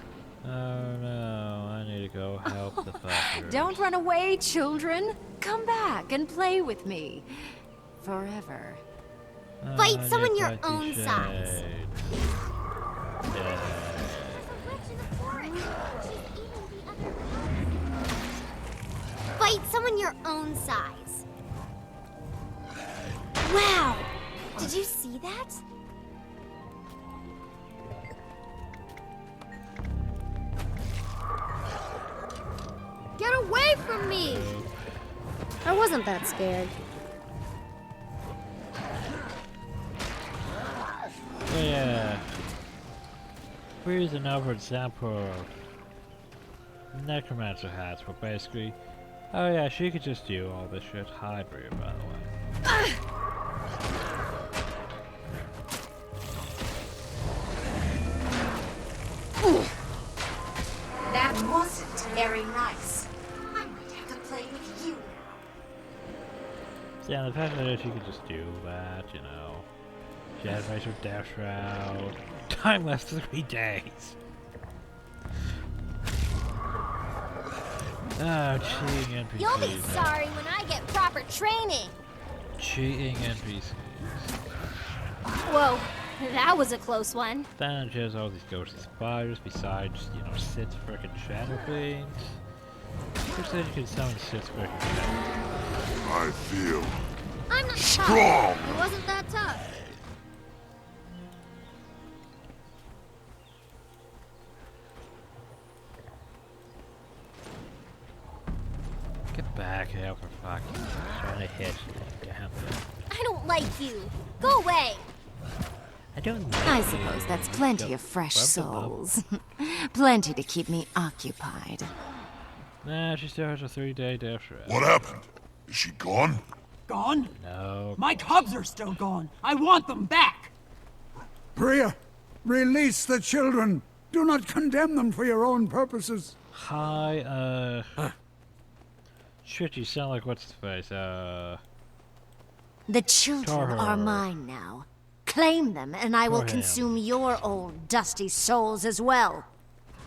Speaker 1: Oh no, I need to go help the fucker.
Speaker 19: Don't run away, children. Come back and play with me. Forever.
Speaker 16: Fight someone your own size. Fight someone your own size. Wow! Did you see that? Get away from me! I wasn't that scared.
Speaker 1: So yeah, here's another example of Necromancer hats, but basically, oh yeah, she could just do all this shit hybrid, by the way.
Speaker 19: That wasn't very nice. I might have to play with you
Speaker 1: So yeah, the fact that she could just do that, you know. She had her dash route. Time left 3 days. Oh, cheating NPCs.
Speaker 16: You'll be sorry when I get proper training.
Speaker 1: Cheating NPCs.
Speaker 16: Whoa, that was a close one.
Speaker 1: Then she has all these ghostly spiders besides, you know, Sid's frickin' shadow things. Who said you could summon Sid's frickin' shadow?
Speaker 10: I feel
Speaker 16: I'm not
Speaker 10: strong.
Speaker 16: tough. It wasn't that tough.
Speaker 1: Get back here for fucking trying to hit you, damn it.
Speaker 16: I don't like you. Go away.
Speaker 1: I don't like
Speaker 19: I suppose that's plenty of fresh souls. Plenty to keep me occupied.
Speaker 1: Nah, she still has a 3-day death row.
Speaker 10: What happened? Is she gone?
Speaker 11: Gone?
Speaker 1: No.
Speaker 11: My cubs are still gone. I want them back.
Speaker 20: Priya, release the children. Do not condemn them for your own purposes.
Speaker 1: Hi, shit, you sound like what's his face,
Speaker 19: The children
Speaker 1: Charr.
Speaker 19: are mine now. Claim them, and I will
Speaker 1: For him.
Speaker 19: consume your old dusty souls as well.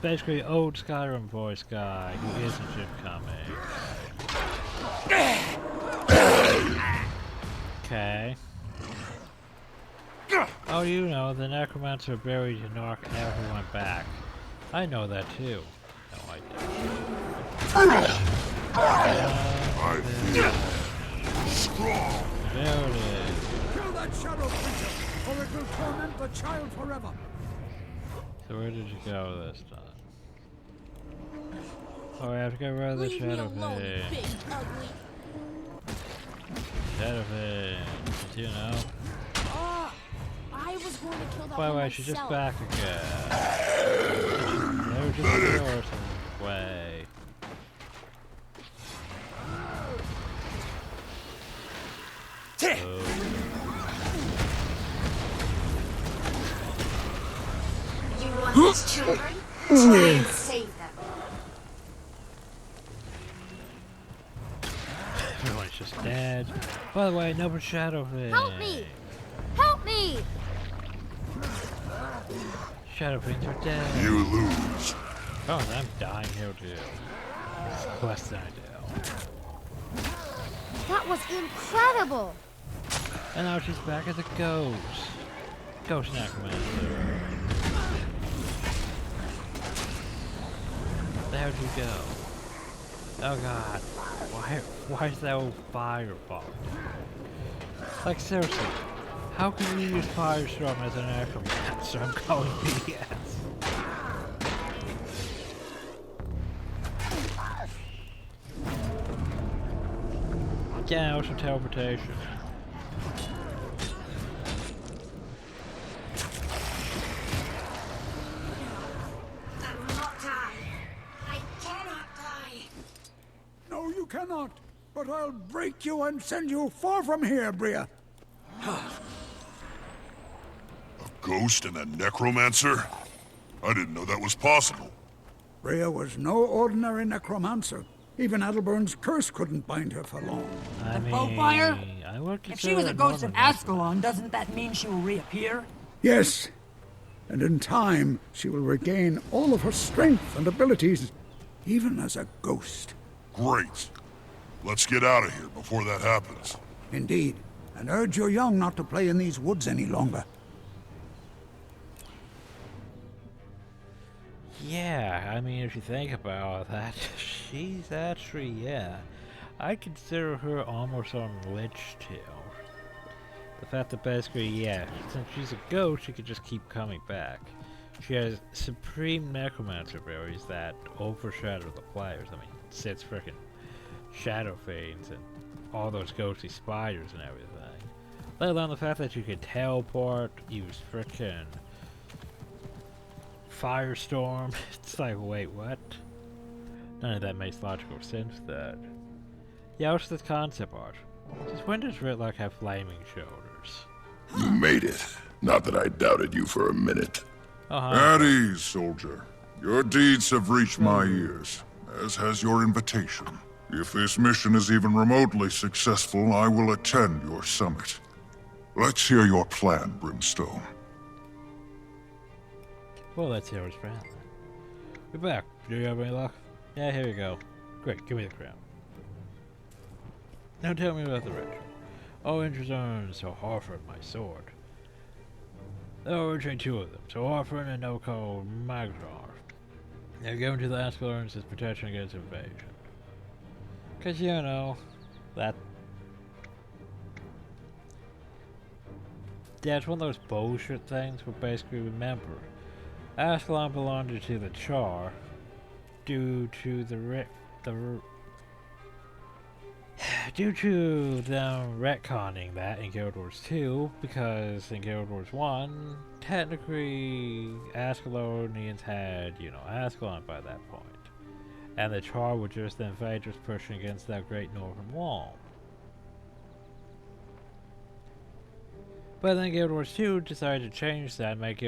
Speaker 1: Basically, old Skyrim voice guy who isn't Jim Cummings. Okay. Oh, you know, the Necromancer buried to knock everyone back. I know that too. No, I
Speaker 10: I feel strong.
Speaker 1: There it is.
Speaker 20: Kill that shadow creature, or it will torment the child forever.
Speaker 1: So where did you go this time? Oh, I have to get rid of the shadow thing. Shadow thing, you know.
Speaker 16: I was going to kill that
Speaker 1: By the
Speaker 16: one
Speaker 1: way, she's just
Speaker 16: myself.
Speaker 1: back again. They were just going some way.
Speaker 19: You want these children? Try and save them.
Speaker 1: Everyone's just dead. By the way, no more shadow thing.
Speaker 16: Help me! Help me!
Speaker 1: Shadow things are dead.
Speaker 10: You lose.
Speaker 1: Oh, and I'm dying here too. This is less than I do.
Speaker 16: That was incredible!
Speaker 1: And now she's back as a ghost. Ghost Necromancer. There'd you go. Oh god. Why is that old fire falling? Like seriously, How can you use Firestorm as an Necromancer? I'm calling BS. Yeah, also teleportation.
Speaker 20: No, you cannot. But I'll break you and send you far from here, Bria.
Speaker 10: Ghost and a necromancer? I didn't know that was possible.
Speaker 20: Bria was no ordinary necromancer. Even Adelbern's curse couldn't bind her for long.
Speaker 11: The Bowfire?
Speaker 1: I would
Speaker 11: If she was a ghost of Ascalon, doesn't that mean she will reappear?
Speaker 20: Yes. And in time, she will regain all of her strength and abilities, even as a ghost.
Speaker 10: Great. Let's get out of here before that happens.
Speaker 20: Indeed. And urge your young not to play in these woods any longer.
Speaker 1: Yeah, I mean, if you think about that, she's actually, yeah. I consider her almost on Lich Tail. The fact that basically, yeah, since she's a ghost, she could just keep coming back. She has supreme necromancer abilities that overshadow the players. I mean, sits frickin' shadow fiends and all those ghostly spiders and everything. Let alone the fact that you can teleport, use frickin' Firestorm. It's like, wait, what? None of that makes logical sense, that. Yeah, what's this concept art? Since when does Ritlock have flaming shoulders?
Speaker 10: You made it. Not that I doubted you for a minute. At ease, soldier. Your deeds have reached my ears, as has your invitation. If this mission is even remotely successful, I will attend your summit. Let's hear your plan, Brimstone.
Speaker 1: Well, let's hear his plan. We're back. Do you have any luck? Yeah, here you go. Great, give me the crown. Now tell me about the ritual. All entries on so Harford, my sword. There are originally two of them, so Harford and no called Magnar. Now go into the Ascalons as protection against invasion. Cause you know, that's one of those bullshit things, but basically remember, Ascalon belonged to the Charr due to due to them retconning that in Guild Wars 2, because in Guild Wars 1, technically Ascalonians had, you know, Ascalon by that point. And the Charr were just the invaders pushing against that great northern wall. But then Guild Wars 2 decided to change that and make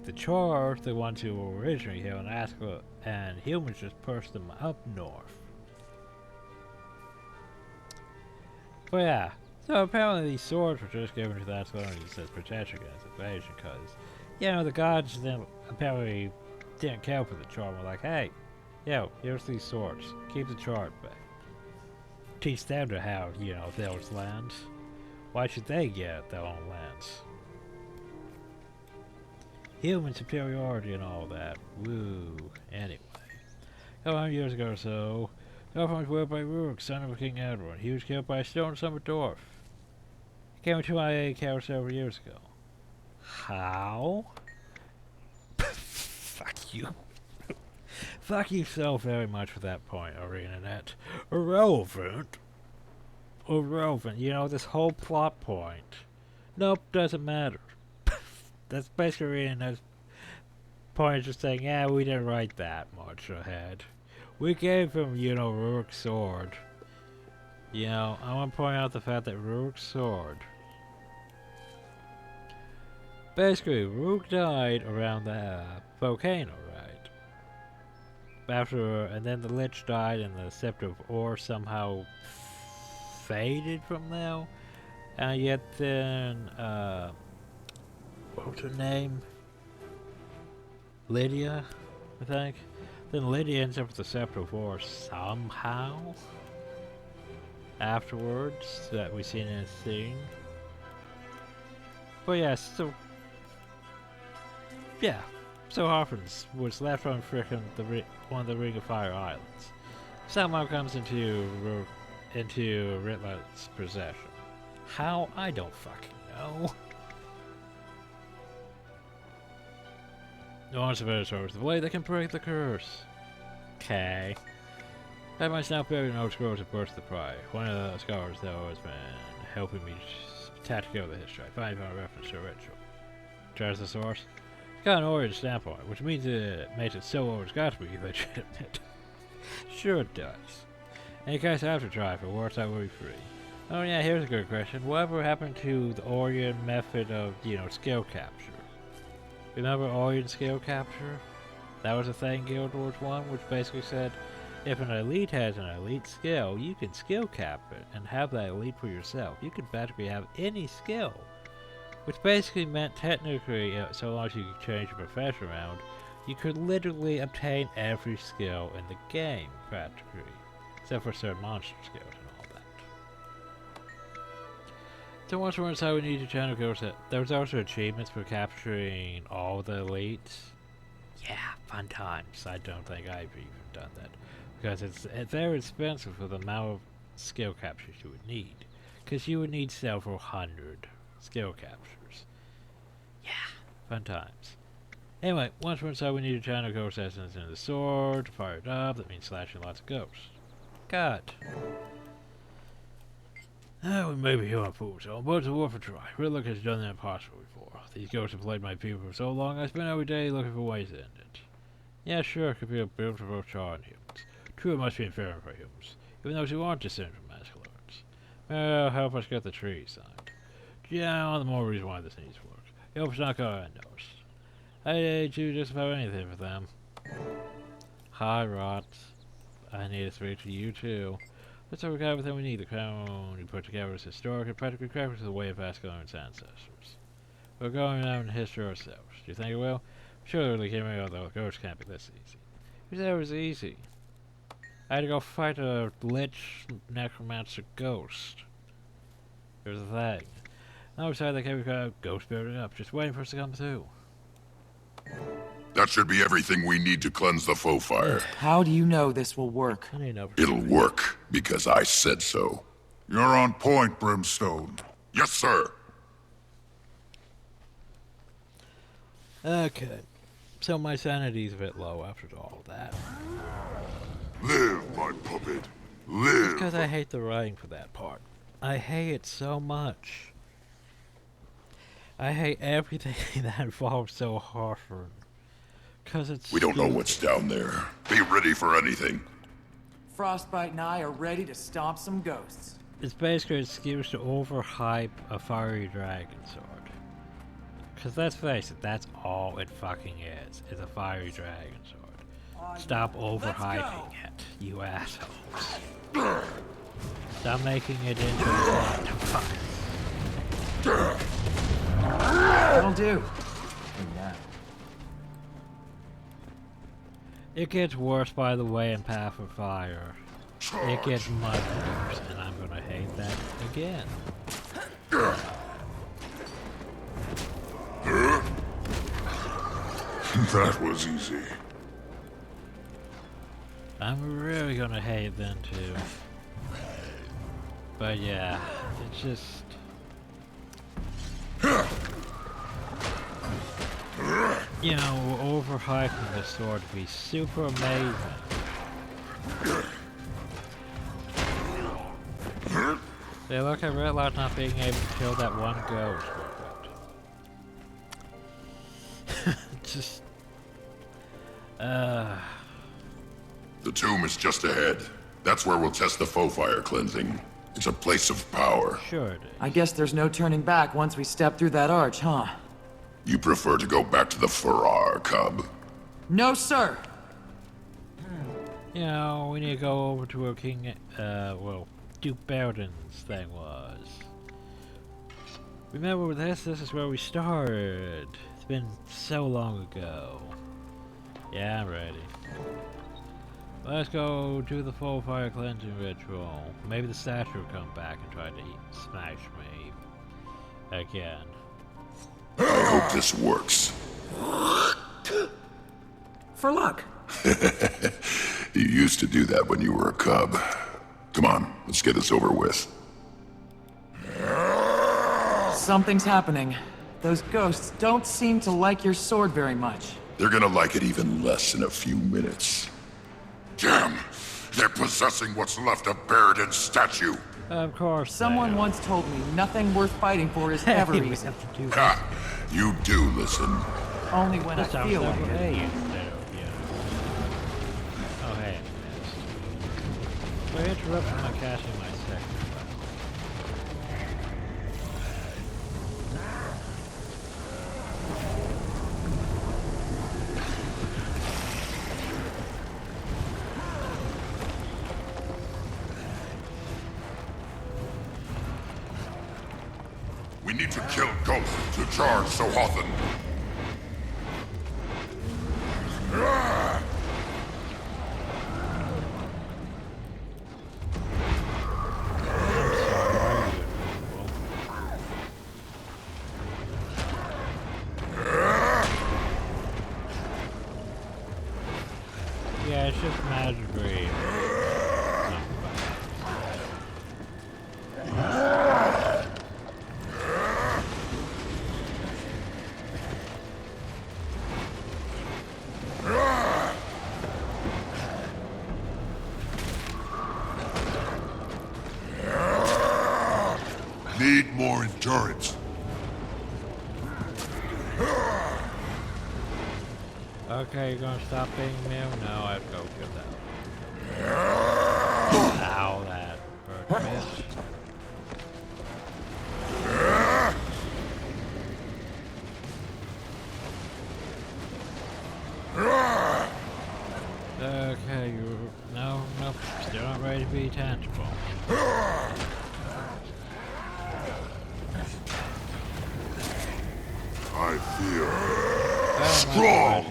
Speaker 1: the Charr the ones who were originally here on Ascalon, and humans just pushed them up north. But yeah, so apparently these swords were just given to the Ascalonians as protection against invasion, because, you know, the gods then apparently didn't care for the Charr. Were like, hey, yo, here's these swords, keep the Charr at bay. Teach them to have, you know, those lands. Why should they get their own lands? Human superiority and all that. Woo. Anyway. A couple hundred years ago or so, Elfman was ruled by Rook, son of King Edward. He was killed by a stone summer dwarf. He came into my aid several years ago. How? Fuck you. Fuck you so very much for that point, ArenaNet. Irrelevant. Irrelevant. You know, this whole plot point. Nope, doesn't matter. That's basically ArenaNet's point, of just saying, yeah, we didn't write that much ahead. We gave him, you know, Rook's sword. You know, I want to point out the fact that Rook's sword. Basically, Rook died around the volcano, right? And then the Lich died, and the Scepter of Ore somehow faded from there. And yet then, what was her name? Lydia, I think. Then Lydia ends up with the Scepter of War somehow. Afterwards, that we see in a thing. But yeah, so yeah, so Harford was left on frickin' one of the Ring of Fire islands. Somehow comes into Ritlock's possession. How? I don't fucking know. No one's a better source of the blade that can break the curse. Okay. That might not be an old scrolls of Birth of the Pride. One of the scholars, though, has been helping me tatch together the history. I finally found a reference to a ritual. Char's the source. It's got an origin standpoint, which means it makes it so old it's got to be legitimate. Sure it does. In case I have to try, if it works, I will be free. Oh yeah, here's a good question. Whatever happened to the Orient method of, skill capture? Remember Orient skill capture? That was a thing Guild Wars 1, which basically said, if an elite has an elite skill, you can skill cap it and have that elite for yourself. You could basically have any skill. Which basically meant technically, so long as you could change your profession around, you could literally obtain every skill in the game, practically. Except for certain monster skills and all that. So once we're inside, we need to channel ghosts. There was also achievements for capturing all the elites. Yeah, fun times. I don't think I've even done that. Because it's very expensive for the amount of skill captures you would need. Because you would need several hundred skill captures. Yeah, fun times. Anyway, once we're inside, we need to channel ghost essence into the sword to fire it up. That means slashing lots of ghosts. God. We may be human fools, but it's worth a try. Ridlook has done the impossible before. These ghosts have played my people for so long, I spend every day looking for ways to end it. Yeah, sure, it could be a build for both Charr and humans. True, it must be unfair for humans, even those who aren't descended from masculines. Well, help us get the trees signed. Yeah, the more reason why this needs work. I hope it's not going unnoticed. I do just about anything for them. Hi, Rot. I need to speak to you too. Let's have everything we need. The crown we put together is historic and practically correct to the way of Ascalon's ancestors. We're going down in history ourselves. Do you think it will? Surely the camera, although ghosts can't be this easy. Who said it was easy? I had to go fight a lich necromancer ghost. Here's the thing. Now beside the cave, ghost building up, just waiting for us to come through.
Speaker 10: That should be everything we need to cleanse the faux fire.
Speaker 9: How do you know this will work?
Speaker 10: It'll work, because I said so. You're on point, Brimstone. Yes, sir.
Speaker 1: Okay. So my sanity's a bit low after all that.
Speaker 10: Live, my puppet. Live.
Speaker 1: Because I hate the writing for that part. I hate it so much. I hate everything that involves so Harford. Cause it's
Speaker 10: We don't know what's down there. Be ready for anything.
Speaker 9: Frostbite and I are ready to stomp some ghosts.
Speaker 1: It's basically an excuse to overhype a fiery dragon sword. Cause let's face it, that's all it fucking is a fiery dragon sword. Stop overhyping it, you assholes. Stop making it into a fuck.
Speaker 9: That'll do.
Speaker 1: It gets worse, by the way, in Path of Fire. It gets much worse, and I'm gonna hate that again.
Speaker 10: That was easy.
Speaker 1: I'm really gonna hate them too. But yeah, it's just... You know, overhyping the sword to be super amazing. They look at Redlock not being able to kill that one ghost. Just...
Speaker 10: The tomb is just ahead. That's where we'll test the faux fire cleansing. It's a place of power.
Speaker 1: Sure it is.
Speaker 9: I guess there's no turning back once we step through that arch, huh?
Speaker 10: You prefer to go back to the Farrar, cub?
Speaker 9: No, sir!
Speaker 1: You know, we need to go over to where King, well, Duke Baradin's thing was. Remember with this is where we started. It's been so long ago. Yeah, I'm ready. Let's go do the full fire cleansing ritual. Maybe the statue will come back and try to smash me again.
Speaker 10: I hope this works.
Speaker 11: For luck.
Speaker 10: You used to do that when you were a cub. Come on, let's get this over with.
Speaker 9: Something's happening. Those ghosts don't seem to like your sword very much.
Speaker 10: They're gonna like it even less in a few minutes. Damn! They're possessing what's left of Baradin's statue!
Speaker 1: Of course.
Speaker 9: Someone once told me nothing worth fighting for is ever easy.
Speaker 10: Ha! You do listen.
Speaker 9: Only when I feel like it.
Speaker 1: Oh, hey. We're interrupting my caching my second.
Speaker 10: We need to kill Ghost to charge Sohothan.
Speaker 1: Yeah, it's just magically.
Speaker 10: Need more endurance.
Speaker 1: Okay, you're gonna stop being mean? No, I have to go kill that. Ow, that bird missed. Okay, you. No, nope. Still not ready to be tangible.
Speaker 10: I feel strong.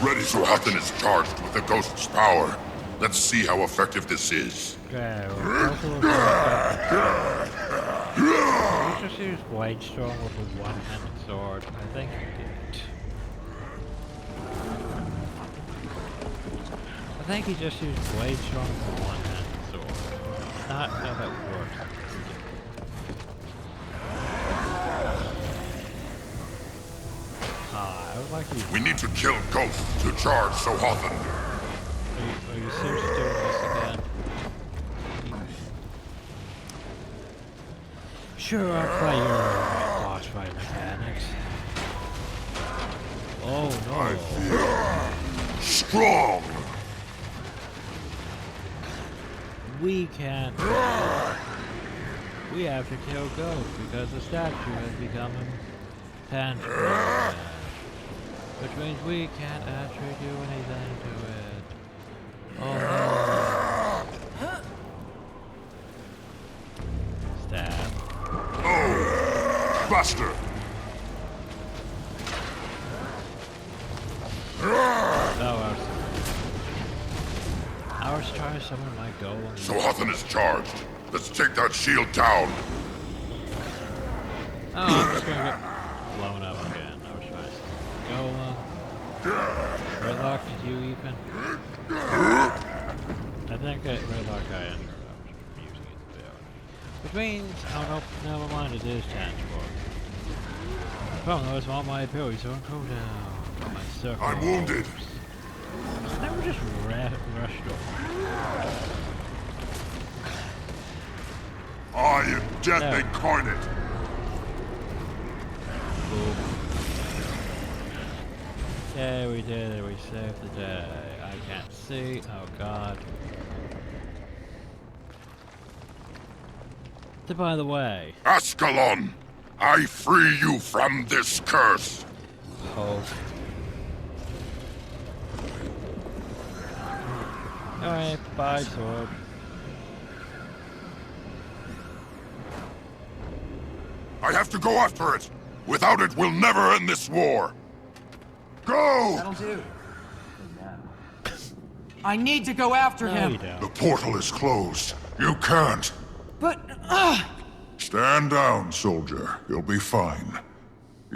Speaker 10: Ready Sohothan is charged with the ghost's power. Let's see how effective this is.
Speaker 1: Okay, well, you just use Blade Strong with a one-handed sword. I think you did. I think he just used Blade Strong with a one-handed sword. Not how that works. I would like to.
Speaker 10: We need to kill Ghost to charge Sohothan.
Speaker 1: Are you seriously doing this again? Sure, I'll play your boss fight mechanics. Oh no.
Speaker 10: I feel strong.
Speaker 1: We can't. We have to kill Ghost because the statue has become tangible. Which means we can't actually do anything to it. Oh no. Stab.
Speaker 10: Oh, Buster!
Speaker 1: No, I was trying to summon my golem.
Speaker 10: Sohothan is charged. Let's take that shield down.
Speaker 1: Oh, I'm just gonna get blown up again. I was trying to golem. Redlock, did you even? I think that Redlock I ended up using it there. Which means, oh no, never mind, it is tangible. The problem though is all my abilities on cooldown. My circle.
Speaker 10: I'm wounded.
Speaker 1: They were just rushed over.
Speaker 10: I am death incarnate.
Speaker 1: Cool. Yeah, we did it. We saved the day. I can't see. Oh god. So by the way,
Speaker 10: Ascalon, I free you from this curse.
Speaker 1: Oh. Alright, bye, sword.
Speaker 10: I have to go after it. Without it, we'll never end this war. Go!
Speaker 9: That'll do. I need to go after him.
Speaker 10: The portal is closed. You can't.
Speaker 9: But,
Speaker 10: Stand down, soldier. You'll be fine.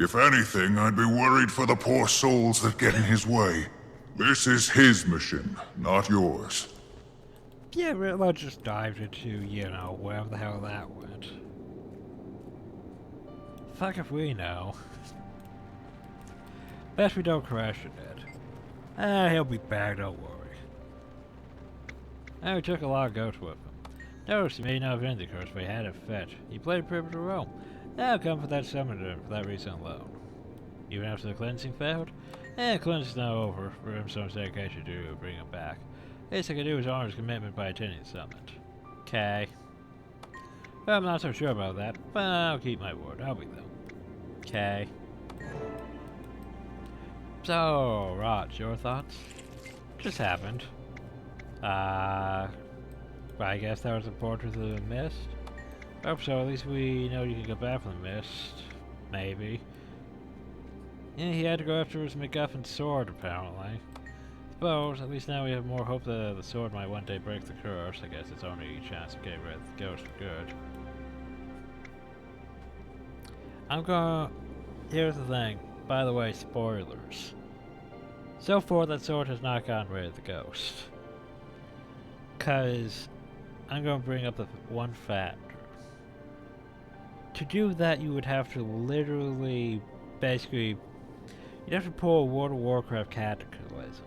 Speaker 10: If anything, I'd be worried for the poor souls that get in his way. This is his mission, not yours.
Speaker 1: Yeah, let's just dive into, you know, wherever the hell that went. Fuck if we know. Best we don't crash it. He'll be back, don't worry. We took a lot of goats with him. Notice he may not have ended the curse, but he had it fetch. He played a pivotal role. I'll come for that summoner for that reason alone. Even after the cleansing failed? Cleansing's now over. For him, some dedication to bring him back. Least I can do is honor his commitment by attending the summit. Okay. Well, I'm not so sure about that, but I'll keep my word. I'll be there. Okay. So, Raj, your thoughts? Just happened. I guess that was a portrait of the mist. Hope so, at least we know you can get back from the mist. Maybe. Yeah, he had to go after his MacGuffin sword, apparently. Suppose, at least now we have more hope that the sword might one day break the curse. I guess it's only a chance of getting rid of the ghost for good. Here's the thing. By the way, spoilers. So far, that sword has not gotten rid of the ghost. Cause I'm gonna bring up the one factor. To do that, you would have to literally, basically, you'd have to pull a World of Warcraft cataclysm.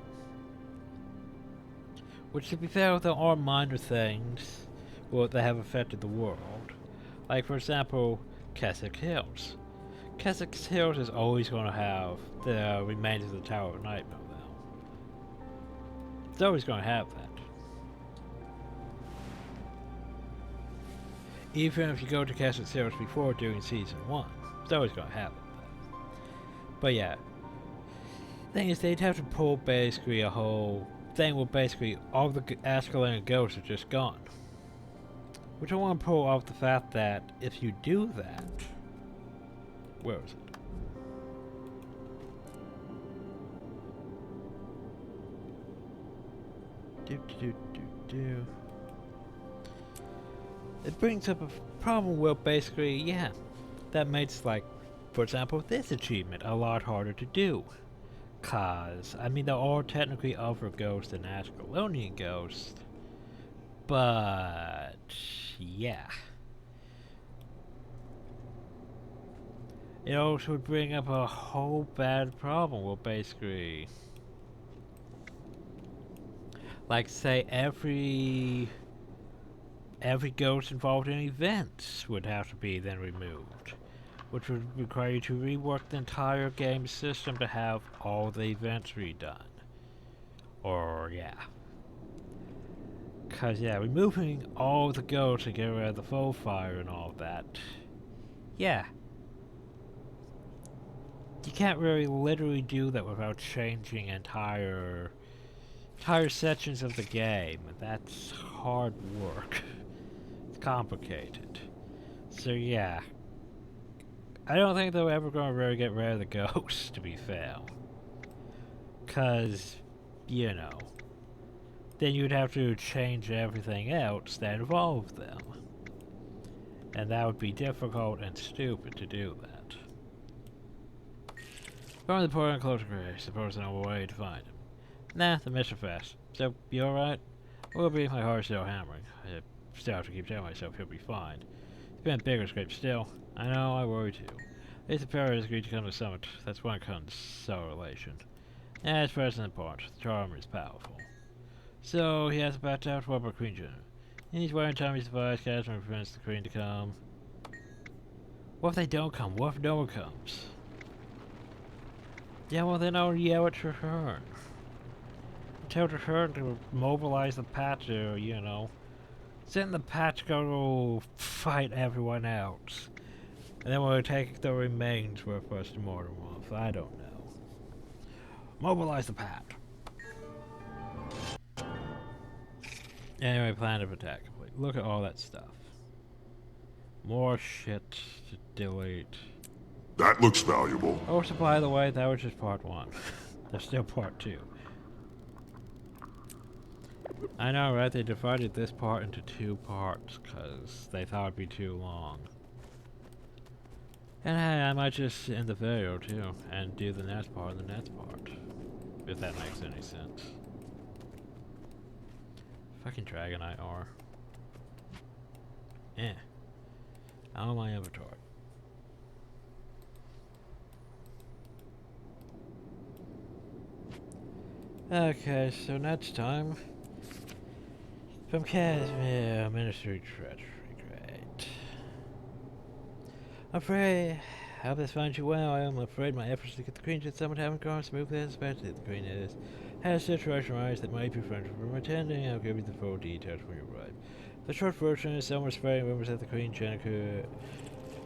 Speaker 1: Which, to be fair, there are minor things that have affected the world. Like, for example, Keswick Hills. Keswick Hills is always going to have the remains of the Tower of Nightmare, though. It's always going to have that. Even if you go to Keswick Hills before doing Season 1, it's always going to have it, though. But yeah. Thing is, they'd have to pull basically a whole thing where basically all the Ascalon ghosts are just gone. Which I want to pull off the fact that if you do that... Where is it? It brings up a problem where basically, yeah, that makes, like, for example, this achievement a lot harder to do. Cause, I mean, there are technically other ghosts than Ascalonian ghosts, but, yeah. It also would bring up a whole bad problem where basically, like, say every ghost involved in events would have to be then removed, which would require you to rework the entire game system to have all the events redone. Or, yeah. Cause, yeah, removing all the ghosts to get rid of the foe fire and all that, yeah. You can't really literally do that without changing entire sections of the game. That's hard work. It's complicated. So yeah. I don't think they're ever going to really get rid of the ghosts, to be fair. Cause, you know, then you'd have to change everything else that involved them. And that would be difficult and stupid to do that. From the point closer, I suppose there's no way to find him. Nah, the mission fast. So, you alright? Will be my heart still hammering. I still have to keep telling myself he'll be fine. It's been a bigger scrape still. I know, I worry too. At least the pair has agreed to come to the summit. That's one consolation. As President Part, the charmer is powerful. So, he has to batch out for a Queen General. He's wearing Tommy's device, Catherine prevents the Queen to come. What if they don't come? What if no one comes? Yeah, well then I'll yell at Charr. Tell Charr to mobilize the patch, you know. Send the patch go fight everyone else. And then we'll take the remains for us to mortar off. I don't know. Mobilize the patch. Anyway, plan of attack complete. Look at all that stuff. More shit to delete.
Speaker 10: That looks valuable.
Speaker 1: Oh, so by the way, that was just part 1. There's still part 2. I know, right? They divided this part into 2 parts because they thought it'd be too long. And hey, I might just end the video too, and do the next part and the next part. If that makes any sense. Fucking Dragonite R. Out of my inventory. Okay, so next time. From Casimir, Ministry Treachery. Great. I'm afraid. I hope this finds you well. I am afraid my efforts to get the Queen to summon haven't gone smoothly as expected. The Queen has a situation arise that might prevent her from attending. I'll give you the full details when you arrive. The short version is some were spreading rumors that the Queen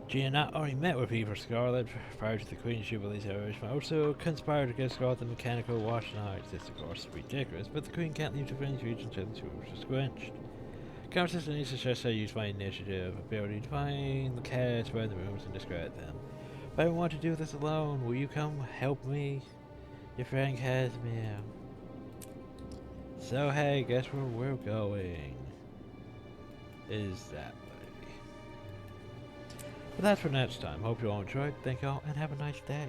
Speaker 1: Gianna already met with Peter Scarlet prior to the Queen's Jubilee celebration. Also conspired against Scarlet the mechanical wash nights. This of course is ridiculous, but the Queen can't leave the French region until the rumors are squenched. Countess Denise suggests I use my initiative ability to find the cats, spread the rumors, and discredit them. But I don't want to do this alone. Will you come help me? Your friend Casimir. So hey, guess where we're going? Is that way. But that's for next time. Hope you all enjoyed. Thank you all and have a nice day.